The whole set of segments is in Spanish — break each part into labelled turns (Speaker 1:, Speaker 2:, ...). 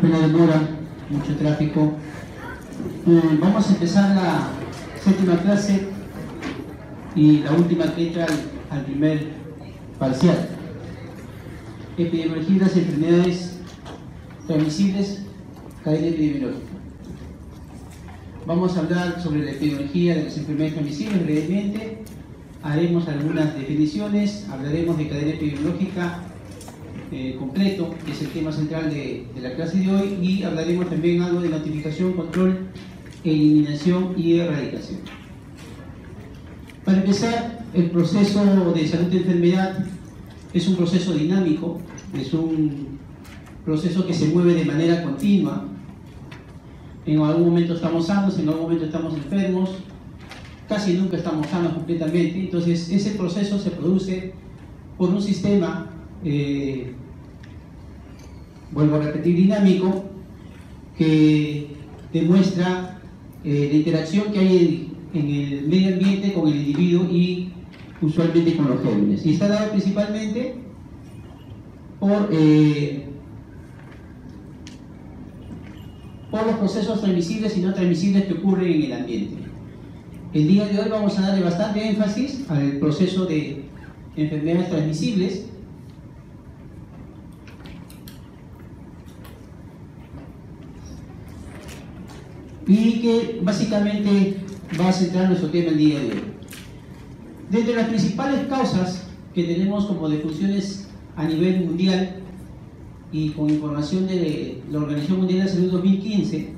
Speaker 1: pena demora, mucho tráfico. Vamos a empezar la séptima clase y la última que entra al primer parcial. Epidemiología de las enfermedades transmisibles, cadena epidemiológica. Vamos a hablar sobre la epidemiología de las enfermedades transmisibles brevemente. Haremos algunas definiciones, hablaremos de cadena epidemiológica completo, que es el tema central de la clase de hoy, y hablaremos también algo de notificación, control, eliminación y erradicación. Para empezar, el proceso de salud de enfermedad es un proceso dinámico, es un proceso que se mueve de manera continua. En algún momento estamos sanos, en algún momento estamos enfermos, casi nunca estamos sanos completamente. Entonces ese proceso se produce por un sistema, vuelvo a repetir, dinámico, que demuestra la interacción que hay en el medio ambiente con el individuo y usualmente con los gérmenes. Y está dado principalmente por los procesos transmisibles y no transmisibles que ocurren en el ambiente. El día de hoy vamos a darle bastante énfasis al proceso de enfermedades transmisibles, y que básicamente va a centrar nuestro tema el día de hoy. Dentro de las principales causas que tenemos como defunciones a nivel mundial y con información de la Organización Mundial de la Salud 2015,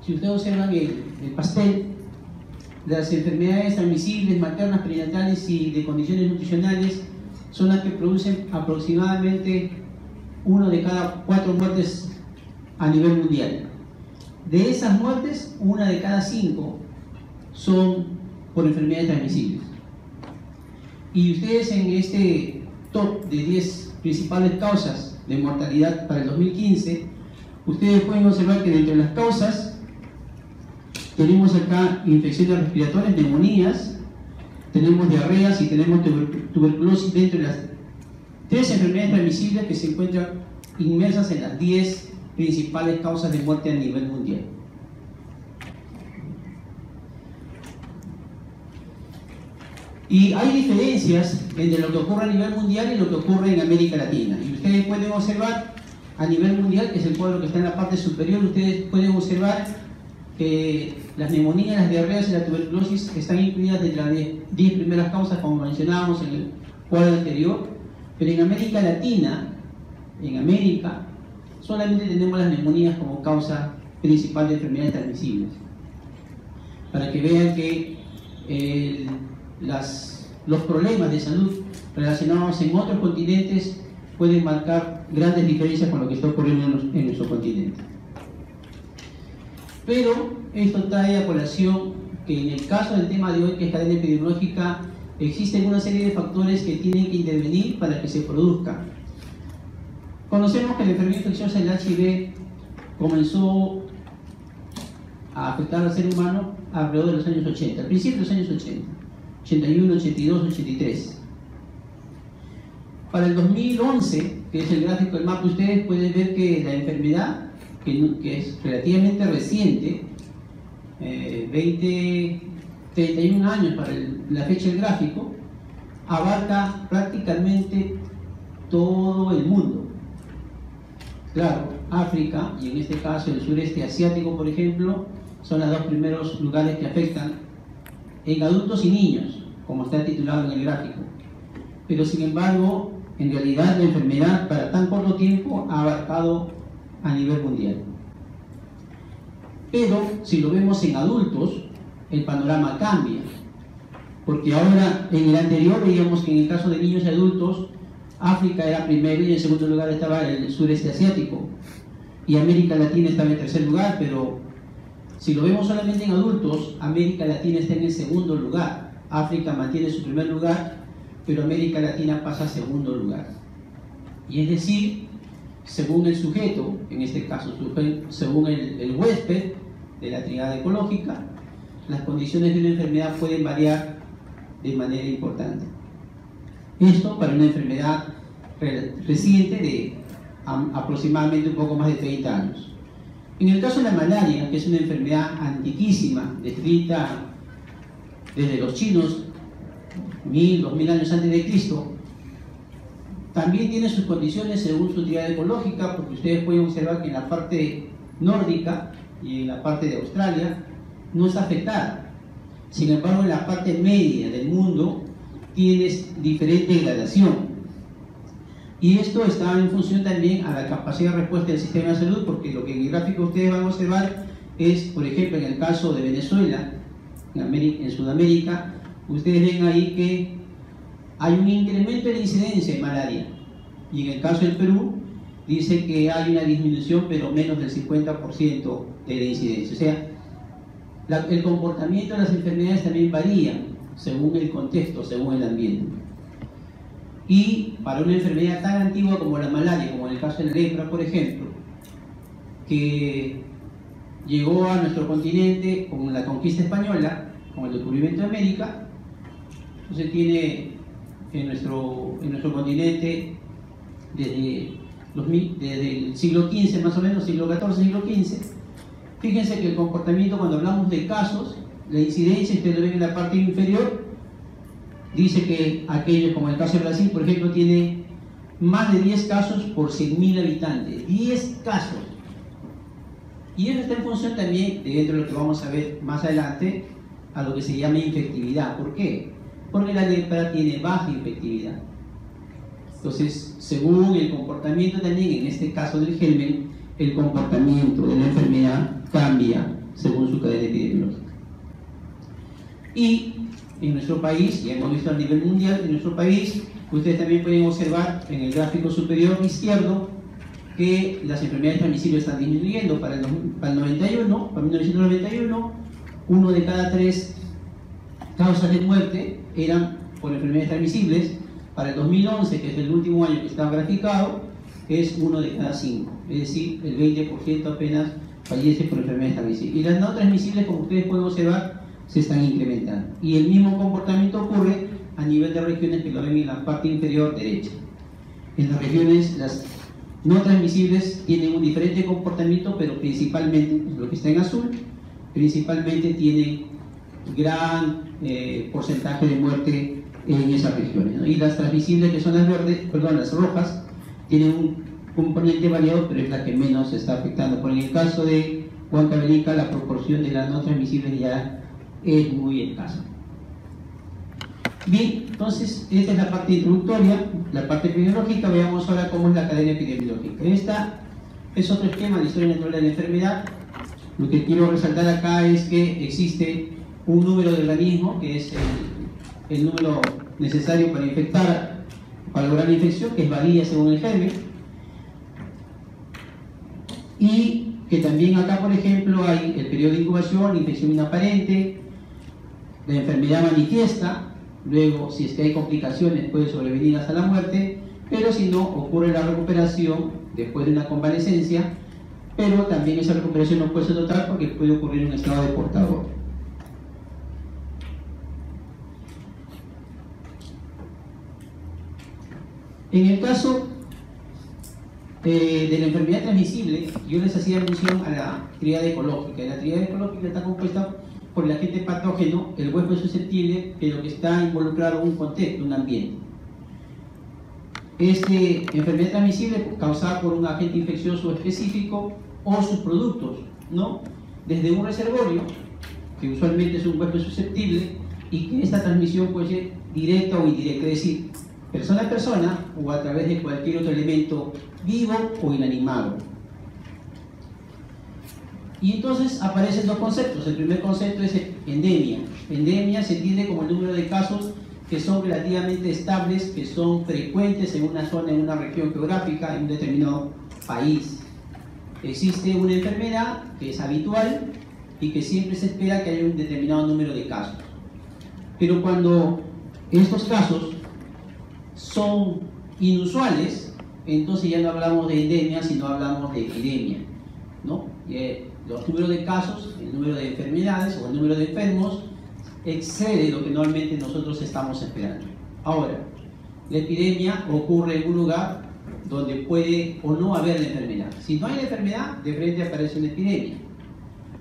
Speaker 1: si ustedes observan el pastel, las enfermedades transmisibles, maternas, perinatales y de condiciones nutricionales son las que producen aproximadamente 1 de cada 4 muertes a nivel mundial. De esas muertes, 1 de cada 5 son por enfermedades transmisibles. Y ustedes en este top de 10 principales causas de mortalidad para el 2015, ustedes pueden observar que dentro de las causas tenemos acá infecciones respiratorias, neumonías, tenemos diarreas y tenemos tuberculosis dentro de las 3 enfermedades transmisibles que se encuentran inmersas en las 10 principales causas de muerte a nivel mundial. Y hay diferencias entre lo que ocurre a nivel mundial y lo que ocurre en América Latina. Y ustedes pueden observar a nivel mundial, que es el cuadro que está en la parte superior, ustedes pueden observar que las neumonías, las diarreas y la tuberculosis están incluidas entre las 10 primeras causas, como mencionábamos en el cuadro anterior. Pero en América Latina, solamente tenemos las neumonías como causa principal de enfermedades transmisibles. Para que vean que los problemas de salud relacionados en otros continentes pueden marcar grandes diferencias con lo que está ocurriendo en nuestro continente. Pero esto trae a colación que en el caso del tema de hoy, que es cadena epidemiológica, existen una serie de factores que tienen que intervenir para que se produzca. Conocemos que la enfermedad infecciosa del HIV comenzó a afectar al ser humano alrededor de los años 80, al principio de los años 80, 81, 82, 83. Para el 2011, que es el gráfico del mapa, ustedes pueden ver que la enfermedad, que es relativamente reciente, 31 años para la fecha del gráfico, abarca prácticamente todo el mundo. Claro, África y en este caso el sureste asiático, por ejemplo, son los 2 primeros lugares que afectan en adultos y niños, como está titulado en el gráfico. Pero sin embargo, en realidad la enfermedad para tan corto tiempo ha abarcado a nivel mundial. Pero si lo vemos en adultos, el panorama cambia, porque ahora en el anterior veíamos que en el caso de niños y adultos, África era primero y en segundo lugar estaba el sureste asiático, y América Latina estaba en tercer lugar. Pero si lo vemos solamente en adultos, América Latina está en el segundo lugar, África mantiene su primer lugar, pero América Latina pasa a segundo lugar. Y es decir, según el sujeto, en este caso según el huésped de la tríada ecológica, las condiciones de una enfermedad pueden variar de manera importante. Esto para una enfermedad reciente de aproximadamente un poco más de 30 años. En el caso de la malaria, que es una enfermedad antiquísima, descrita desde los chinos, 1000, 2000 años antes de Cristo, también tiene sus condiciones según su actividad ecológica, porque ustedes pueden observar que en la parte nórdica y en la parte de Australia no está afectada. Sin embargo, en la parte media del mundo tienes diferente gradación. Y esto está en función también a la capacidad de respuesta del sistema de salud, porque lo que en el gráfico ustedes van a observar es, por ejemplo, en el caso de Venezuela, en Sudamérica, ustedes ven ahí que hay un incremento de la incidencia de malaria. Y en el caso del Perú, dice que hay una disminución, pero menos del 50% de la incidencia. O sea, el comportamiento de las enfermedades también varía según el contexto, según el ambiente. Y para una enfermedad tan antigua como la malaria, como en el caso de la lepra, por ejemplo, que llegó a nuestro continente con la conquista española, con el descubrimiento de América, entonces tiene en nuestro continente desde el siglo XV más o menos, siglo XIV, siglo XV. Fíjense que el comportamiento, cuando hablamos de casos, la incidencia, ustedes lo ven en la parte inferior, dice que aquellos, como el caso de Brasil, por ejemplo, tiene más de 10 casos por 100.000 habitantes. 10 casos. Y eso está en función también, dentro de lo que vamos a ver más adelante, a lo que se llama infectividad. ¿Por qué? Porque la lepra tiene baja infectividad. Entonces, según el comportamiento también, en este caso del germen, el comportamiento de la enfermedad cambia según su cadena epidemiológica. Y en nuestro país, ya hemos visto a nivel mundial, en nuestro país, ustedes también pueden observar en el gráfico superior izquierdo que las enfermedades transmisibles están disminuyendo. Para el 1991, 1 de cada 3 causas de muerte eran por enfermedades transmisibles. Para el 2011, que es el último año que está graficado, es 1 de cada 5, es decir, el 20% apenas fallece por enfermedades transmisibles. Y las no transmisibles, como ustedes pueden observar, se están incrementando. Y el mismo comportamiento ocurre a nivel de regiones, que lo ven en la parte inferior derecha. En las regiones, las no transmisibles tienen un diferente comportamiento, pero principalmente, lo que está en azul, principalmente tienen gran porcentaje de muerte en esas regiones, ¿no? Y las transmisibles, que son las las rojas, tienen un componente variado, pero es la que menos se está afectando. Por en el caso de Huancavelica, la proporción de las no transmisibles ya es muy escasa. Bien, entonces esta es la parte introductoria, la parte epidemiológica. Veamos ahora cómo es la cadena epidemiológica. Esta es otro esquema de historia natural de la enfermedad. Lo que quiero resaltar acá es que existe un número de organismos, que es el número necesario para infectar, para lograr la infección, que varía según el germen. Y que también acá, por ejemplo, hay el periodo de incubación, la infección inaparente, la enfermedad manifiesta, luego si es que hay complicaciones puede sobrevenir hasta la muerte, pero si no, ocurre la recuperación después de una convalecencia, pero también esa recuperación no puede ser total porque puede ocurrir un estado de portador. En el caso de la enfermedad transmisible, yo les hacía mención a la tríada ecológica. La tríada ecológica está compuesta por el agente patógeno, el huésped susceptible, pero que está involucrado en un contexto, un ambiente. Enfermedad transmisible causada por un agente infeccioso específico o sus productos, ¿no? Desde un reservorio, que usualmente es un huésped susceptible, y que esta transmisión puede ser directa o indirecta, es decir, persona a persona o a través de cualquier otro elemento vivo o inanimado. Y entonces aparecen dos conceptos. El primer concepto es endemia. Endemia se entiende como el número de casos que son relativamente estables, que son frecuentes en una zona, en una región geográfica, en un determinado país. Existe una enfermedad que es habitual y que siempre se espera que haya un determinado número de casos. Pero cuando estos casos son inusuales, entonces ya no hablamos de endemia, sino hablamos de epidemia, ¿no? Los números de casos, el número de enfermedades o el número de enfermos excede lo que normalmente nosotros estamos esperando. Ahora, la epidemia ocurre en un lugar donde puede o no haber la enfermedad. Si no hay la enfermedad, de frente aparece una epidemia.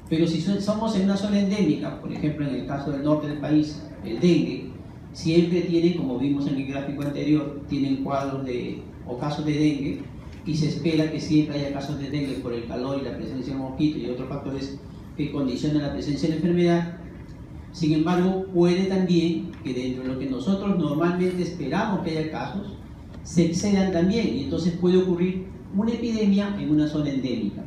Speaker 1: Pero si somos en una zona endémica, por ejemplo en el caso del norte del país, el dengue, siempre tienen, como vimos en el gráfico anterior, tienen cuadros o casos de dengue, y se espera que siempre haya casos de dengue por el calor y la presencia de mosquitos y otros factores que condicionan la presencia de la enfermedad. Sin embargo, puede también que dentro de lo que nosotros normalmente esperamos que haya casos, se excedan también, y entonces puede ocurrir una epidemia en una zona endémica.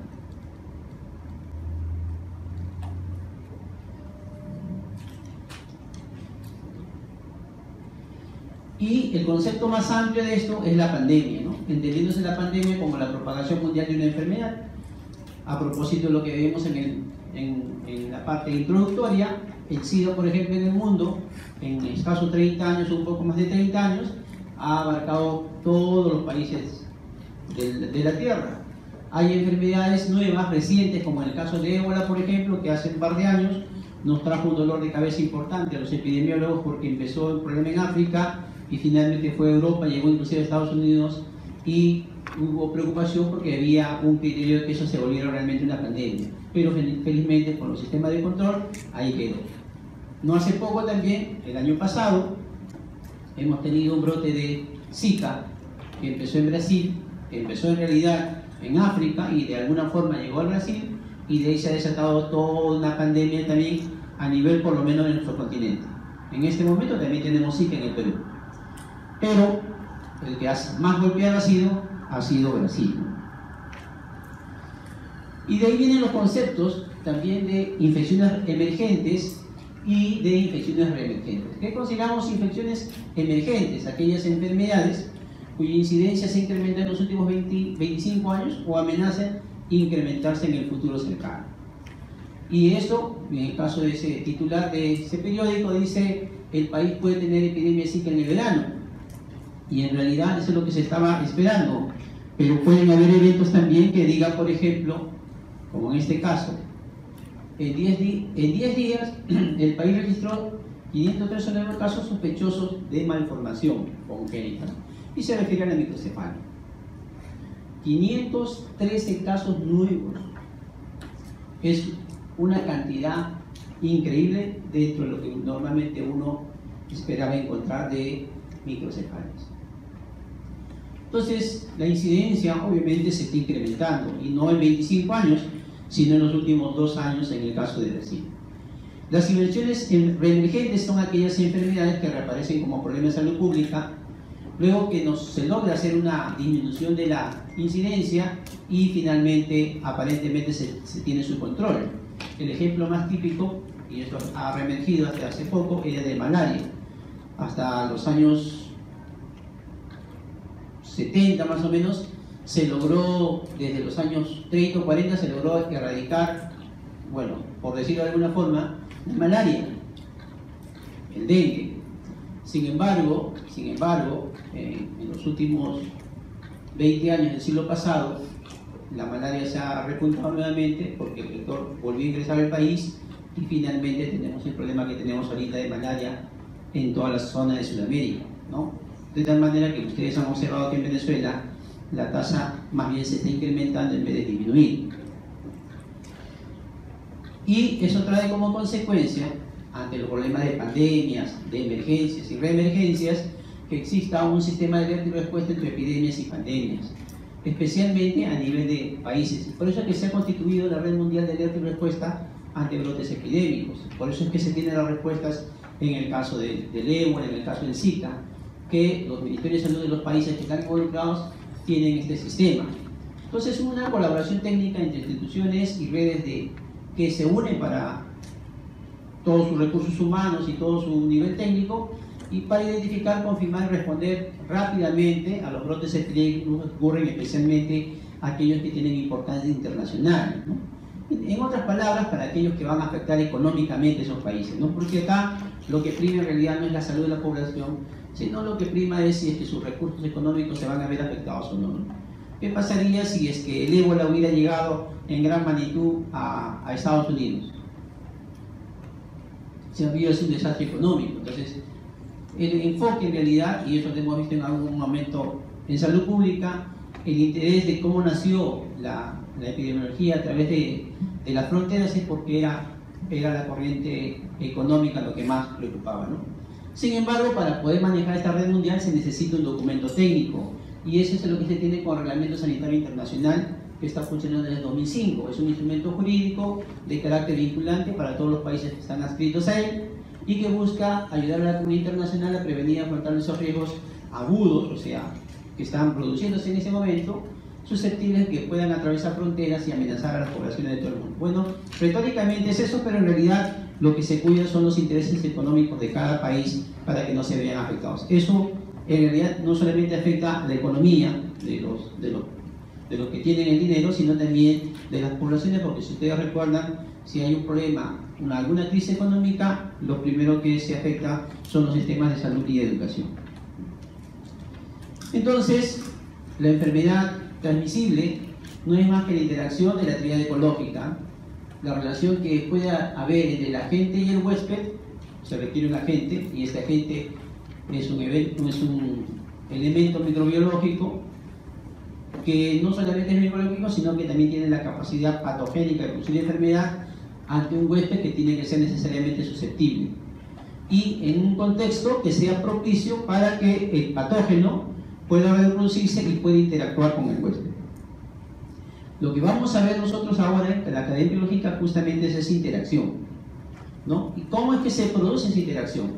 Speaker 1: Y el concepto más amplio de esto es la pandemia, ¿no? Entendiéndose la pandemia como la propagación mundial de una enfermedad. A propósito de lo que vemos en la parte introductoria, el SIDA, por ejemplo, en el mundo, en escasos 30 años o un poco más de 30 años, ha abarcado todos los países de la Tierra. Hay enfermedades nuevas, recientes, como en el caso de ébola, por ejemplo, que hace un par de años nos trajo un dolor de cabeza importante a los epidemiólogos porque empezó el problema en África y finalmente fue a Europa, llegó inclusive a Estados Unidos y hubo preocupación porque había un criterio de que eso se volviera realmente una pandemia. Pero felizmente con los sistemas de control ahí quedó. No hace poco también, el año pasado, hemos tenido un brote de Zika que empezó en Brasil, que empezó en realidad en África y de alguna forma llegó al Brasil y de ahí se ha desatado toda una pandemia también a nivel por lo menos de nuestro continente. En este momento también tenemos Zika en el Perú. Pero el que más golpeado ha sido Brasil. Y de ahí vienen los conceptos también de infecciones emergentes y de infecciones reemergentes. ¿Qué consideramos infecciones emergentes? Aquellas enfermedades cuya incidencia se incrementa en los últimos 25 años o amenazan incrementarse en el futuro cercano. Y esto, en el caso de ese titular de ese periódico, dice: el país puede tener epidemia Zika en el verano. Y en realidad eso es lo que se estaba esperando. Pero pueden haber eventos también que digan, por ejemplo, como en este caso, en 10 días el país registró 513 nuevos casos sospechosos de malformación congénita y se refiere a la microcefalia. 513 casos nuevos. Es una cantidad increíble dentro de lo que normalmente uno esperaba encontrar de microcefalias. Entonces, la incidencia obviamente se está incrementando, y no en 25 años, sino en los últimos 2 años en el caso de Brasil. Las infecciones reemergentes son aquellas enfermedades que reaparecen como problemas de salud pública, luego que se logra hacer una disminución de la incidencia y finalmente, aparentemente, se tiene su control. El ejemplo más típico, y esto ha reemergido hasta hace poco, era de malaria. Hasta los años 70 más o menos, se logró, desde los años 30 o 40, se logró erradicar, bueno, por decirlo de alguna forma, la malaria, el dengue. Sin embargo, en los últimos 20 años del siglo pasado, la malaria se ha repuntado nuevamente porque el vector volvió a ingresar al país y finalmente tenemos el problema que tenemos ahorita de malaria en toda la zona de Sudamérica, ¿no? De tal manera que ustedes han observado que en Venezuela la tasa más bien se está incrementando en vez de disminuir. Y eso trae como consecuencia, ante los problemas de pandemias, de emergencias y reemergencias, que exista un sistema de alerta y respuesta entre epidemias y pandemias, especialmente a nivel de países. Por eso es que se ha constituido la Red Mundial de Alerta y Respuesta ante brotes epidémicos. Por eso es que se tienen las respuestas en el caso del ébola, en el caso del Zika, que los ministerios de salud de los países que están involucrados tienen este sistema. Entonces, es una colaboración técnica entre instituciones y redes que se unen para todos sus recursos humanos y todo su nivel técnico, y para identificar, confirmar y responder rápidamente a los brotes epidémicos que ocurren, especialmente aquellos que tienen importancia internacional, ¿no? En otras palabras, para aquellos que van a afectar económicamente a esos países, ¿no? Porque acá lo que prima en realidad no es la salud de la población, sino lo que prima es si es que sus recursos económicos se van a ver afectados o no. ¿Qué pasaría si es que el ébola hubiera llegado en gran magnitud a Estados Unidos? Se habría sido un desastre económico. Entonces, el enfoque en realidad, y eso lo hemos visto en algún momento en salud pública, el interés de cómo nació la epidemiología a través de las fronteras es porque era la corriente económica lo que más preocupaba, ¿no? Sin embargo, para poder manejar esta red mundial se necesita un documento técnico, y eso es lo que se tiene con el Reglamento Sanitario Internacional, que está funcionando desde el 2005. Es un instrumento jurídico de carácter vinculante para todos los países que están adscritos a él y que busca ayudar a la comunidad internacional a prevenir y afrontar esos riesgos agudos, o sea, que están produciéndose en ese momento, susceptibles que puedan atravesar fronteras y amenazar a las poblaciones de todo el mundo. Bueno, retóricamente es eso, pero en realidad lo que se cuida son los intereses económicos de cada país para que no se vean afectados. Eso en realidad no solamente afecta a la economía de los que tienen el dinero, sino también de las poblaciones, porque si ustedes recuerdan, si hay un problema, alguna crisis económica, lo primero que se afecta son los sistemas de salud y de educación. Entonces, la enfermedad transmisible no es más que la interacción de la tríada ecológica, la relación que pueda haber entre el agente y el huésped. Se requiere un agente, y este agente es un elemento microbiológico que no solamente es microbiológico, sino que también tiene la capacidad patogénica de producir enfermedad ante un huésped que tiene que ser necesariamente susceptible, y en un contexto que sea propicio para que el patógeno pueda reproducirse y pueda interactuar con el huésped. Lo que vamos a ver nosotros ahora en la cadena biológica justamente es esa interacción, ¿no? ¿Y cómo es que se produce esa interacción?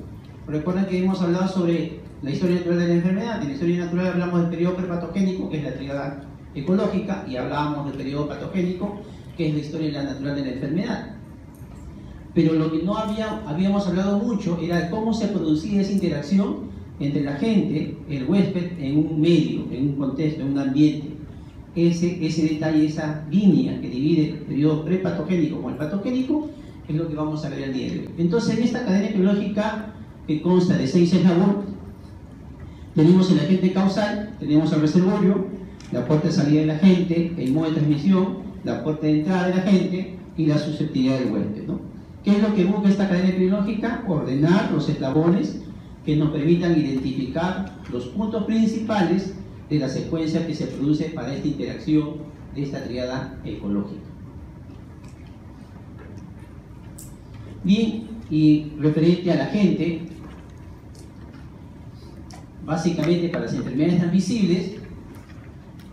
Speaker 1: Recuerden que hemos hablado sobre la historia natural de la enfermedad. En la historia natural hablamos del periodo prepatogénico, que es la tríada ecológica, y hablábamos del periodo patogénico, que es la historia natural de la enfermedad. Pero lo que no habíamos hablado mucho era de cómo se producía esa interacción entre la gente, el huésped, en un medio, en un contexto, en un ambiente. Ese detalle, esa línea que divide el periodo prepatogénico con el patogénico, es lo que vamos a ver el día de hoy. Entonces, en esta cadena biológica, que consta de 6 eslabones, tenemos el agente causal, tenemos el reservorio, la puerta de salida del agente, el modo de transmisión, la puerta de entrada del agente y la susceptibilidad del huésped, ¿no? ¿Qué es lo que busca esta cadena biológica? Ordenar los eslabones que nos permitan identificar los puntos principales de la secuencia que se produce para esta interacción de esta tríada ecológica. Bien, y referente a la gente, básicamente para las enfermedades transmisibles,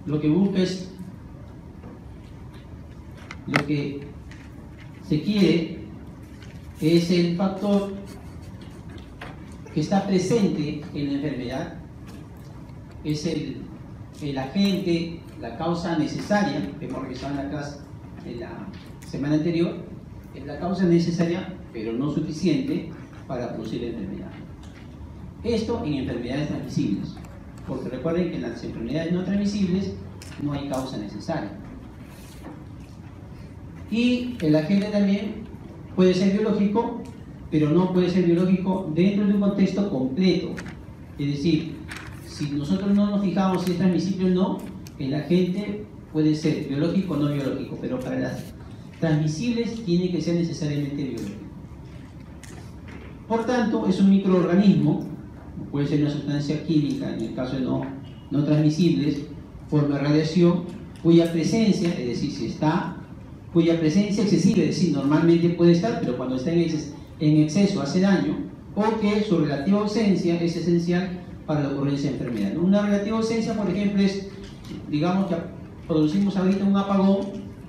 Speaker 1: lo que busca es, lo que se quiere es el factor que está presente en la enfermedad, es el agente, la causa necesaria, que hemos revisado en la clase de la semana anterior, es la causa necesaria, pero no suficiente, para producir la enfermedad. Esto en enfermedades transmisibles, porque recuerden que en las enfermedades no transmisibles no hay causa necesaria. Y el agente también puede ser biológico, pero no puede ser biológico dentro de un contexto completo. Es decir, si nosotros no nos fijamos si es transmisible o no, el agente puede ser biológico o no biológico, pero para las transmisibles tiene que ser necesariamente biológico. Por tanto, es un microorganismo, puede ser una sustancia química, en el caso de no transmisibles, forma radiación, cuya presencia, es decir, si está, cuya presencia excesiva, es decir, normalmente puede estar, pero cuando está en exceso hace daño, o que su relativa ausencia es esencial para la ocurrencia de enfermedad. Una relativa ausencia, por ejemplo, es, digamos que producimos ahorita un apagón,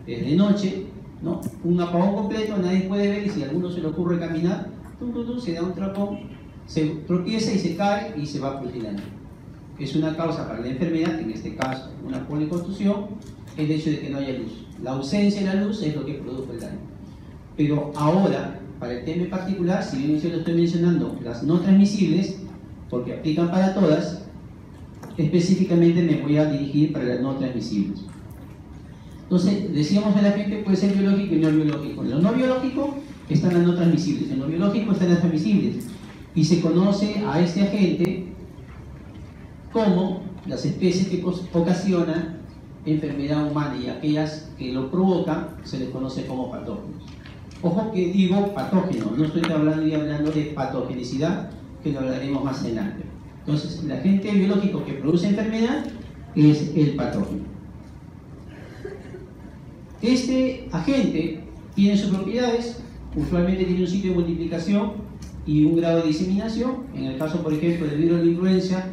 Speaker 1: es de noche, ¿no? Un apagón completo, nadie puede ver, y si a alguno se le ocurre caminar, se da un trapón, se tropieza y se cae y se va a producir daño. Es una causa para la enfermedad, en este caso una policontusión, el hecho de que no haya luz. La ausencia de la luz es lo que produjo el daño. Pero ahora, para el tema en particular, si bien yo lo estoy mencionando las no transmisibles, porque aplican para todas, específicamente me voy a dirigir para las no transmisibles. Entonces, decíamos que la gente puede ser biológico y no biológico. En lo no biológico están las no transmisibles, en lo biológico están las transmisibles. Y se conoce a este agente como las especies que ocasionan enfermedad humana, y aquellas que lo provocan se les conoce como patógenos. Ojo que digo patógeno, no estoy hablando de patogenicidad, que lo hablaremos más adelante. Entonces, el agente biológico que produce enfermedad es el patógeno. Este agente tiene sus propiedades, usualmente tiene un sitio de multiplicación y un grado de diseminación. En el caso, por ejemplo, del virus de la influenza,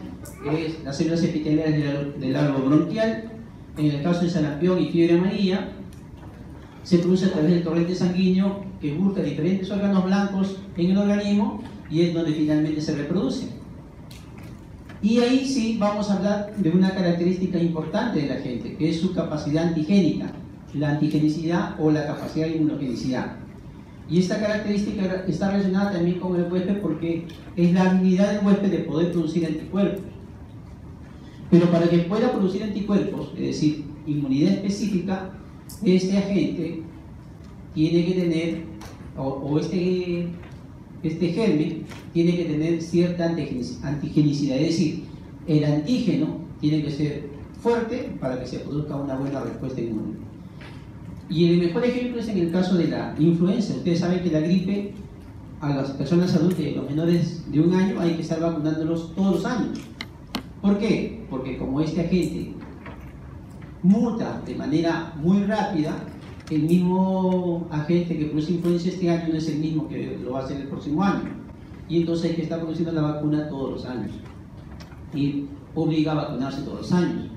Speaker 1: es las células epiteliales del árbol bronquial. En el caso de sarampión y fiebre amarilla, se produce a través del torrente sanguíneo que busca diferentes órganos blancos en el organismo y es donde finalmente se reproduce. Y ahí sí vamos a hablar de una característica importante de la gente, que es su capacidad antigénica, la antigenicidad o la capacidad de inmunogenicidad. Y esta característica está relacionada también con el huésped porque es la habilidad del huésped de poder producir anticuerpos. Pero para que pueda producir anticuerpos, es decir, inmunidad específica, este agente tiene que tener, este germen tiene que tener cierta antigenicidad, es decir, el antígeno tiene que ser fuerte para que se produzca una buena respuesta inmune. Y el mejor ejemplo es en el caso de la influenza. Ustedes saben que la gripe a las personas adultas y a los menores de 1 año hay que estar vacunándolos todos los años. ¿Por qué? Porque como este agente muta de manera muy rápida, el mismo agente que produce influenza este año no es el mismo que lo va a hacer el próximo año. Y entonces hay que estar produciendo la vacuna todos los años. Y obliga a vacunarse todos los años.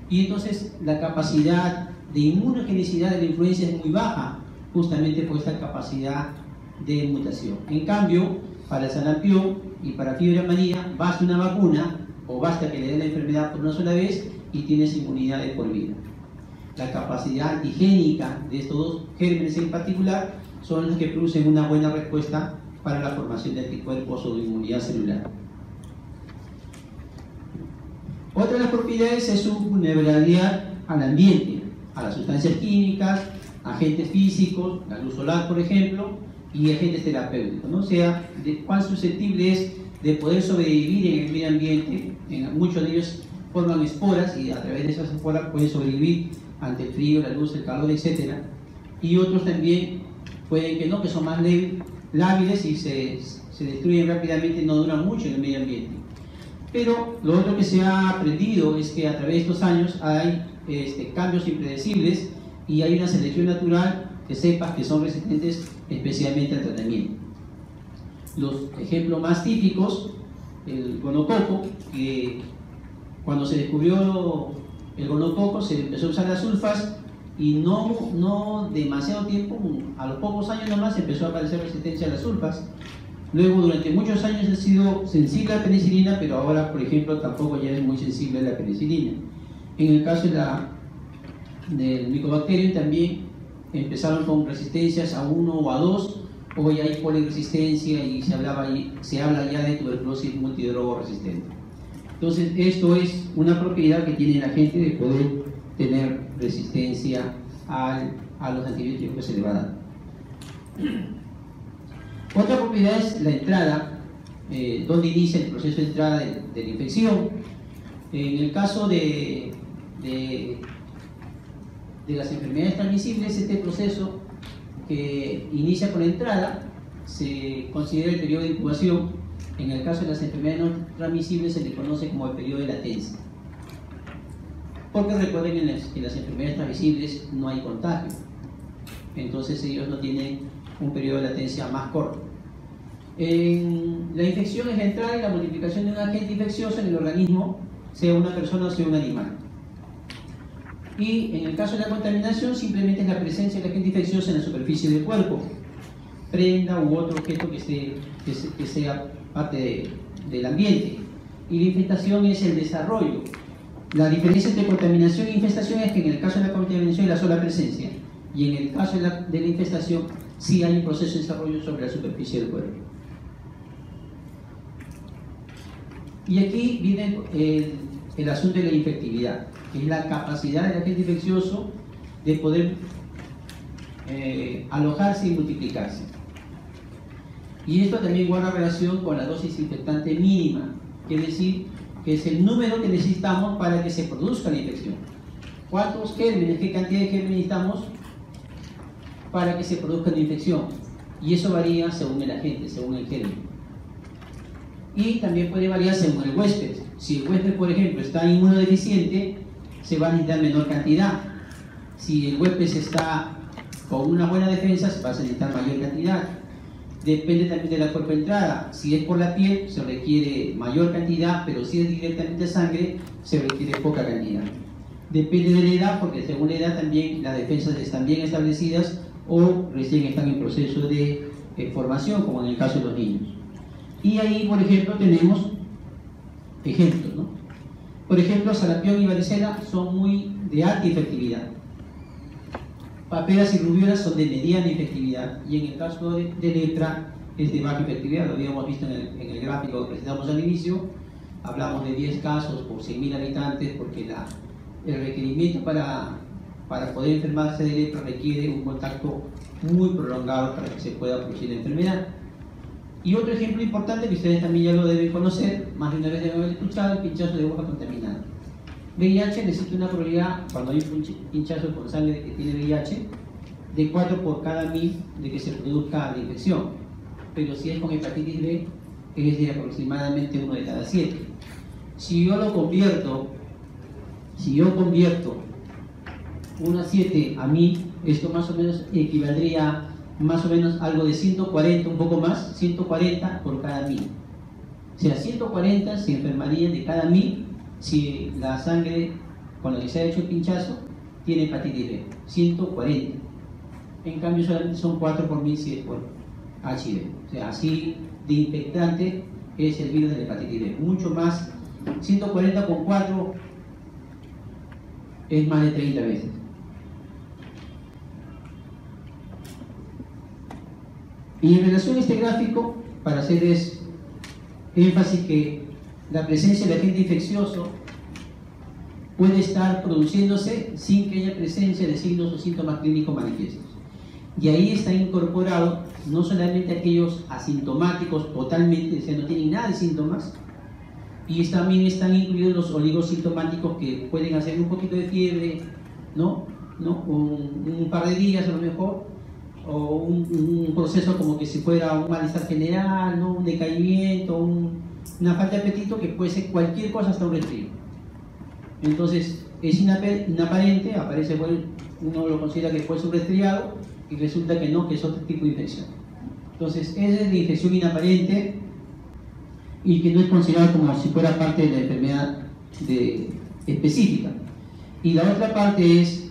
Speaker 1: Y entonces la capacidad de inmunogenicidad de la influenza es muy baja, justamente por esta capacidad de mutación. En cambio, para el sarampión y para fiebre amarilla, basta una vacuna o basta que le dé la enfermedad por una sola vez y tienes inmunidad de por vida. La capacidad antigénica de estos dos gérmenes en particular son los que producen una buena respuesta para la formación de anticuerpos o de inmunidad celular. Otra de las propiedades es su vulnerabilidad al ambiente, a las sustancias químicas, agentes físicos, la luz solar, por ejemplo, y agentes terapéuticos, ¿no? O sea, de cuán susceptible es de poder sobrevivir en el medio ambiente. Muchos de ellos forman esporas y a través de esas esporas pueden sobrevivir ante el frío, la luz, el calor, etc. Y otros también pueden que no, que son más lábiles y se destruyen rápidamente, no duran mucho en el medio ambiente. Pero lo otro que se ha aprendido es que a través de estos años hay cambios impredecibles y hay una selección natural de cepas que son resistentes especialmente al tratamiento. Los ejemplos más típicos, el gonococo, que cuando se descubrió el gonococo se empezó a usar las sulfas y no demasiado tiempo, a los pocos años nomás empezó a aparecer resistencia a las sulfas. Luego durante muchos años ha sido sensible a la penicilina, pero ahora por ejemplo tampoco ya es muy sensible a la penicilina. En el caso del Mycobacterium también empezaron con resistencias a 1 o a 2, hoy hay poliresistencia y se habla ya de tuberculosis multidrogo resistente. Entonces esto es una propiedad que tiene la gente de poder tener resistencia a los antibióticos que se le va a dar. Otra propiedad es la entrada, donde inicia el proceso de entrada de la infección. En el caso de las enfermedades transmisibles, este proceso que inicia con la entrada se considera el periodo de incubación. En el caso de las enfermedades no transmisibles se le conoce como el periodo de latencia. Porque recuerden que en las enfermedades transmisibles no hay contagio. Entonces ellos no tienen un periodo de latencia más corto. La infección es la entrada y la multiplicación de un agente infeccioso en el organismo, sea una persona o sea un animal. Y en el caso de la contaminación, simplemente es la presencia del agente infeccioso en la superficie del cuerpo, prenda u otro objeto que sea parte del ambiente. Y la infestación es el desarrollo. La diferencia entre contaminación e infestación es que en el caso de la contaminación es la sola presencia, y en el caso de la infestación sí hay un proceso de desarrollo sobre la superficie del cuerpo. Y aquí viene el asunto de la infectividad, que es la capacidad del agente infeccioso de poder alojarse y multiplicarse. Y esto también guarda relación con la dosis infectante mínima, que es decir, que es el número que necesitamos para que se produzca la infección. ¿Cuántos gérmenes, qué cantidad de gérmenes necesitamos para que se produzca la infección? Y eso varía según el agente, según el germen. Y también puede variar según el huésped. Si el huésped, por ejemplo, está inmunodeficiente, se va a necesitar menor cantidad. Si el huésped está con una buena defensa, se va a necesitar mayor cantidad. Depende también de la cuerpo de entrada. Si es por la piel, se requiere mayor cantidad, pero si es directamente sangre, se requiere poca cantidad. Depende de la edad, porque según la edad también las defensas están bien establecidas o recién están en proceso de formación, como en el caso de los niños. Y ahí, por ejemplo, tenemos ejemplos, ¿no? Por ejemplo, sarampión y varicela son muy de alta efectividad. Paperas y rubiolas son de mediana efectividad, y en el caso de lepra es de baja efectividad. Lo habíamos visto en el gráfico que presentamos al inicio. Hablamos de 10 casos por 100.000 habitantes, porque el requerimiento para poder enfermarse de lepra requiere un contacto muy prolongado para que se pueda producir la enfermedad. Y otro ejemplo importante que ustedes también ya lo deben conocer, más de una vez deben haber escuchado, el pinchazo de aguja contaminada. VIH necesita una probabilidad, cuando hay un pinchazo con sangre que tiene VIH, de 4 por cada 1000 de que se produzca la infección. Pero si es con hepatitis B, es de aproximadamente 1 de cada 7. Si yo convierto 1 a 7 a 1000, esto más o menos equivaldría más o menos algo de 140, un poco más, 140 por cada 1000. O sea, 140 se enfermarían de cada 1000 si la sangre con la que se ha hecho el pinchazo tiene hepatitis B. 140. En cambio, solamente son 4 por 1000 si es por HIV. O sea, así de infectante es el virus de la hepatitis B. Mucho más, 140 con 4 es más de 30 veces. Y en relación a este gráfico, para hacerles énfasis que la presencia del agente infeccioso puede estar produciéndose sin que haya presencia de signos o síntomas clínicos manifiestos. Y ahí está incorporado no solamente aquellos asintomáticos totalmente, o sea, no tienen nada de síntomas, y también están incluidos los oligosintomáticos que pueden hacer un poquito de fiebre, ¿no? Un par de días a lo mejor, o un proceso como que si fuera un malestar general, ¿no? Un decaimiento, una falta de apetito, que puede ser cualquier cosa hasta un resfrío. Entonces es inaparente, aparece, uno lo considera que puede ser un resfriado y resulta que no, que es otro tipo de infección. Entonces esa es la infección inaparente y que no es considerada como si fuera parte de la enfermedad específica. Y la otra parte es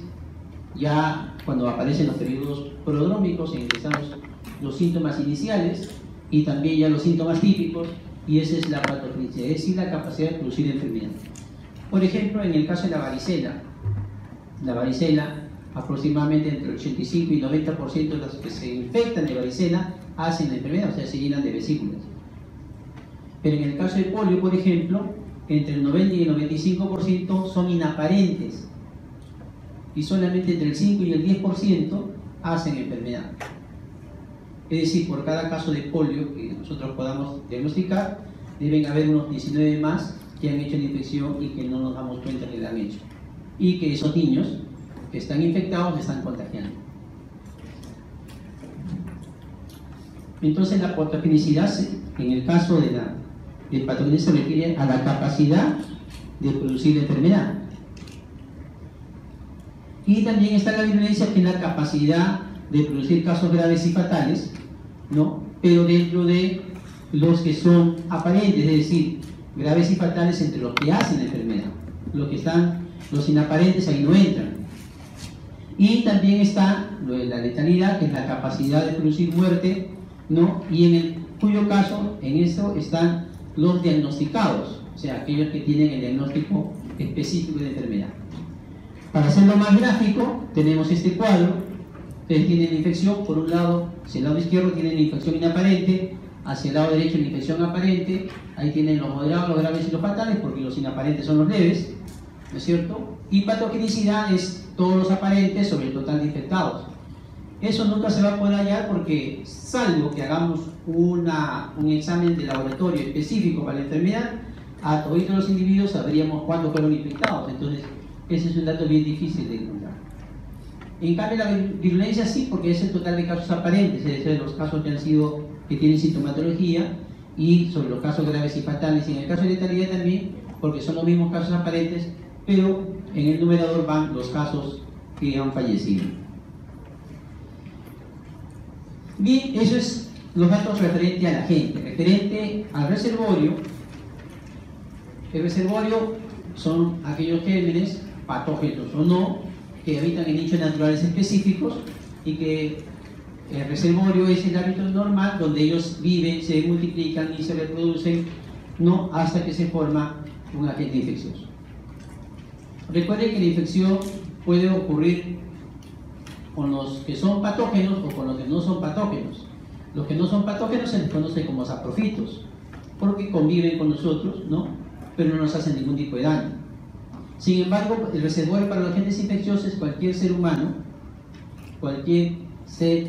Speaker 1: ya cuando aparecen los periodos prodrómicos, en que estamos los síntomas iniciales y también ya los síntomas típicos, y esa es la patogenicidad, es decir, la capacidad de producir enfermedad. Por ejemplo, en el caso de la varicela, aproximadamente entre el 85 y 90% de los que se infectan de varicela hacen la enfermedad, o sea, se llenan de vesículas. Pero en el caso de polio, por ejemplo, entre el 90 y el 95% son inaparentes, y solamente entre el 5 y el 10% hacen enfermedad. Es decir, por cada caso de polio que nosotros podamos diagnosticar, deben haber unos 19 más que han hecho la infección y que no nos damos cuenta que la han hecho. Y que esos niños que están infectados se están contagiando. Entonces la patogenicidad, en el caso del patogenia, se refiere a la capacidad de producir la enfermedad. Y también está la virulencia, que es la capacidad de producir casos graves y fatales, ¿no? Pero dentro de los que son aparentes, es decir, graves y fatales entre los que hacen la enfermedad. Los inaparentes ahí no entran. Y también está lo de la letalidad, que es la capacidad de producir muerte, ¿no? Y en el cuyo caso, en eso están los diagnosticados, o sea, aquellos que tienen el diagnóstico específico de enfermedad. Para hacerlo más gráfico, tenemos este cuadro. Ustedes tienen la infección, por un lado, hacia el lado izquierdo tienen la infección inaparente, hacia el lado derecho la infección aparente, ahí tienen los moderados, los graves y los fatales, porque los inaparentes son los leves, ¿no es cierto? Y patogenicidad es todos los aparentes sobre el total de infectados. Eso nunca se va a poder hallar porque, salvo que hagamos un examen de laboratorio específico para la enfermedad, a todos los individuos sabríamos cuántos fueron infectados. Entonces, ese es un dato bien difícil de encontrar. En cambio, la virulencia sí, porque es el total de casos aparentes, es decir, los casos que tienen sintomatología, y sobre los casos graves y fatales, y en el caso de letalidad también, porque son los mismos casos aparentes, pero en el numerador van los casos que han fallecido. Bien, eso es los datos referentes a la gente. Referente al reservorio, el reservorio son aquellos gérmenes, patógenos o no, que habitan en nichos naturales específicos y que el reservorio es el hábitat normal donde ellos viven, se multiplican y se reproducen, no hasta que se forma un agente infeccioso. Recuerden que la infección puede ocurrir con los que son patógenos o con los que no son patógenos. Los que no son patógenos se les conoce como saprofitos, porque conviven con nosotros, ¿no? Pero no nos hacen ningún tipo de daño. Sin embargo, el reservorio para los agentes infecciosos es cualquier ser humano, cualquier ser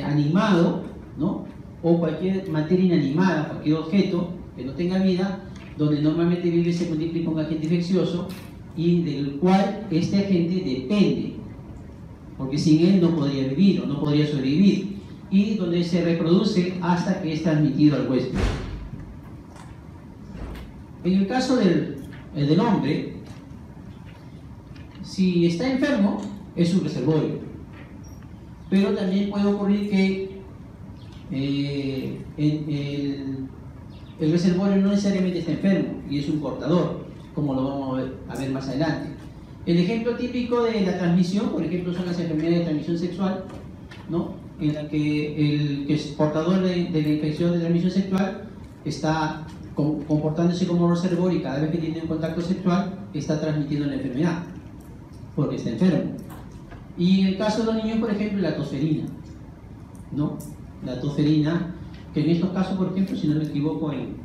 Speaker 1: animado, ¿no? O cualquier materia inanimada, cualquier objeto que no tenga vida, donde normalmente vive y se multiplica un agente infeccioso y del cual este agente depende, porque sin él no podría vivir o no podría sobrevivir, y donde se reproduce hasta que es transmitido al huésped. En el caso del hombre, si está enfermo, es un reservorio. Pero también puede ocurrir que el reservorio no necesariamente está enfermo y es un portador, como lo vamos a ver más adelante. El ejemplo típico de la transmisión, por ejemplo, son las enfermedades de transmisión sexual, ¿no? En la que el que es portador de la infección de transmisión sexual está comportándose como reservorio y cada vez que tiene un contacto sexual está transmitiendo la enfermedad, porque está enfermo. Y en el caso de los niños, por ejemplo, la tosferina, ¿no? La tosferina, que en estos casos, por ejemplo, si no me equivoco, en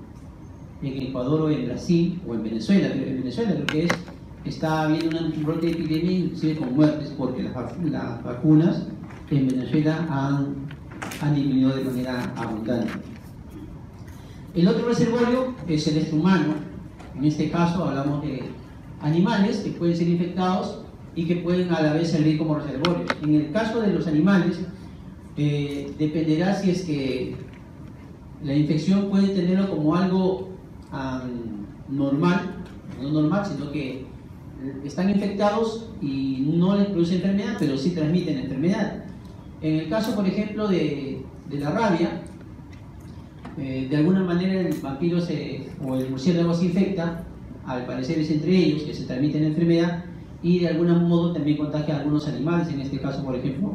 Speaker 1: Ecuador o en Brasil o en Venezuela creo que está habiendo un brote de epidemia, inclusive con muertes, porque las vacunas en Venezuela han disminuido de manera abundante. El otro reservorio es el extrahumano. En este caso hablamos de animales que pueden ser infectados y que pueden a la vez servir como reservorios. En el caso de los animales, dependerá si es que la infección puede tenerlo como algo normal, no normal, sino que están infectados y no les produce enfermedad, pero sí transmiten la enfermedad. En el caso, por ejemplo, de la rabia, de alguna manera el vampiro o el murciélago se infecta, al parecer es entre ellos que se transmite la enfermedad y de algún modo también contagia a algunos animales. En este caso, por ejemplo,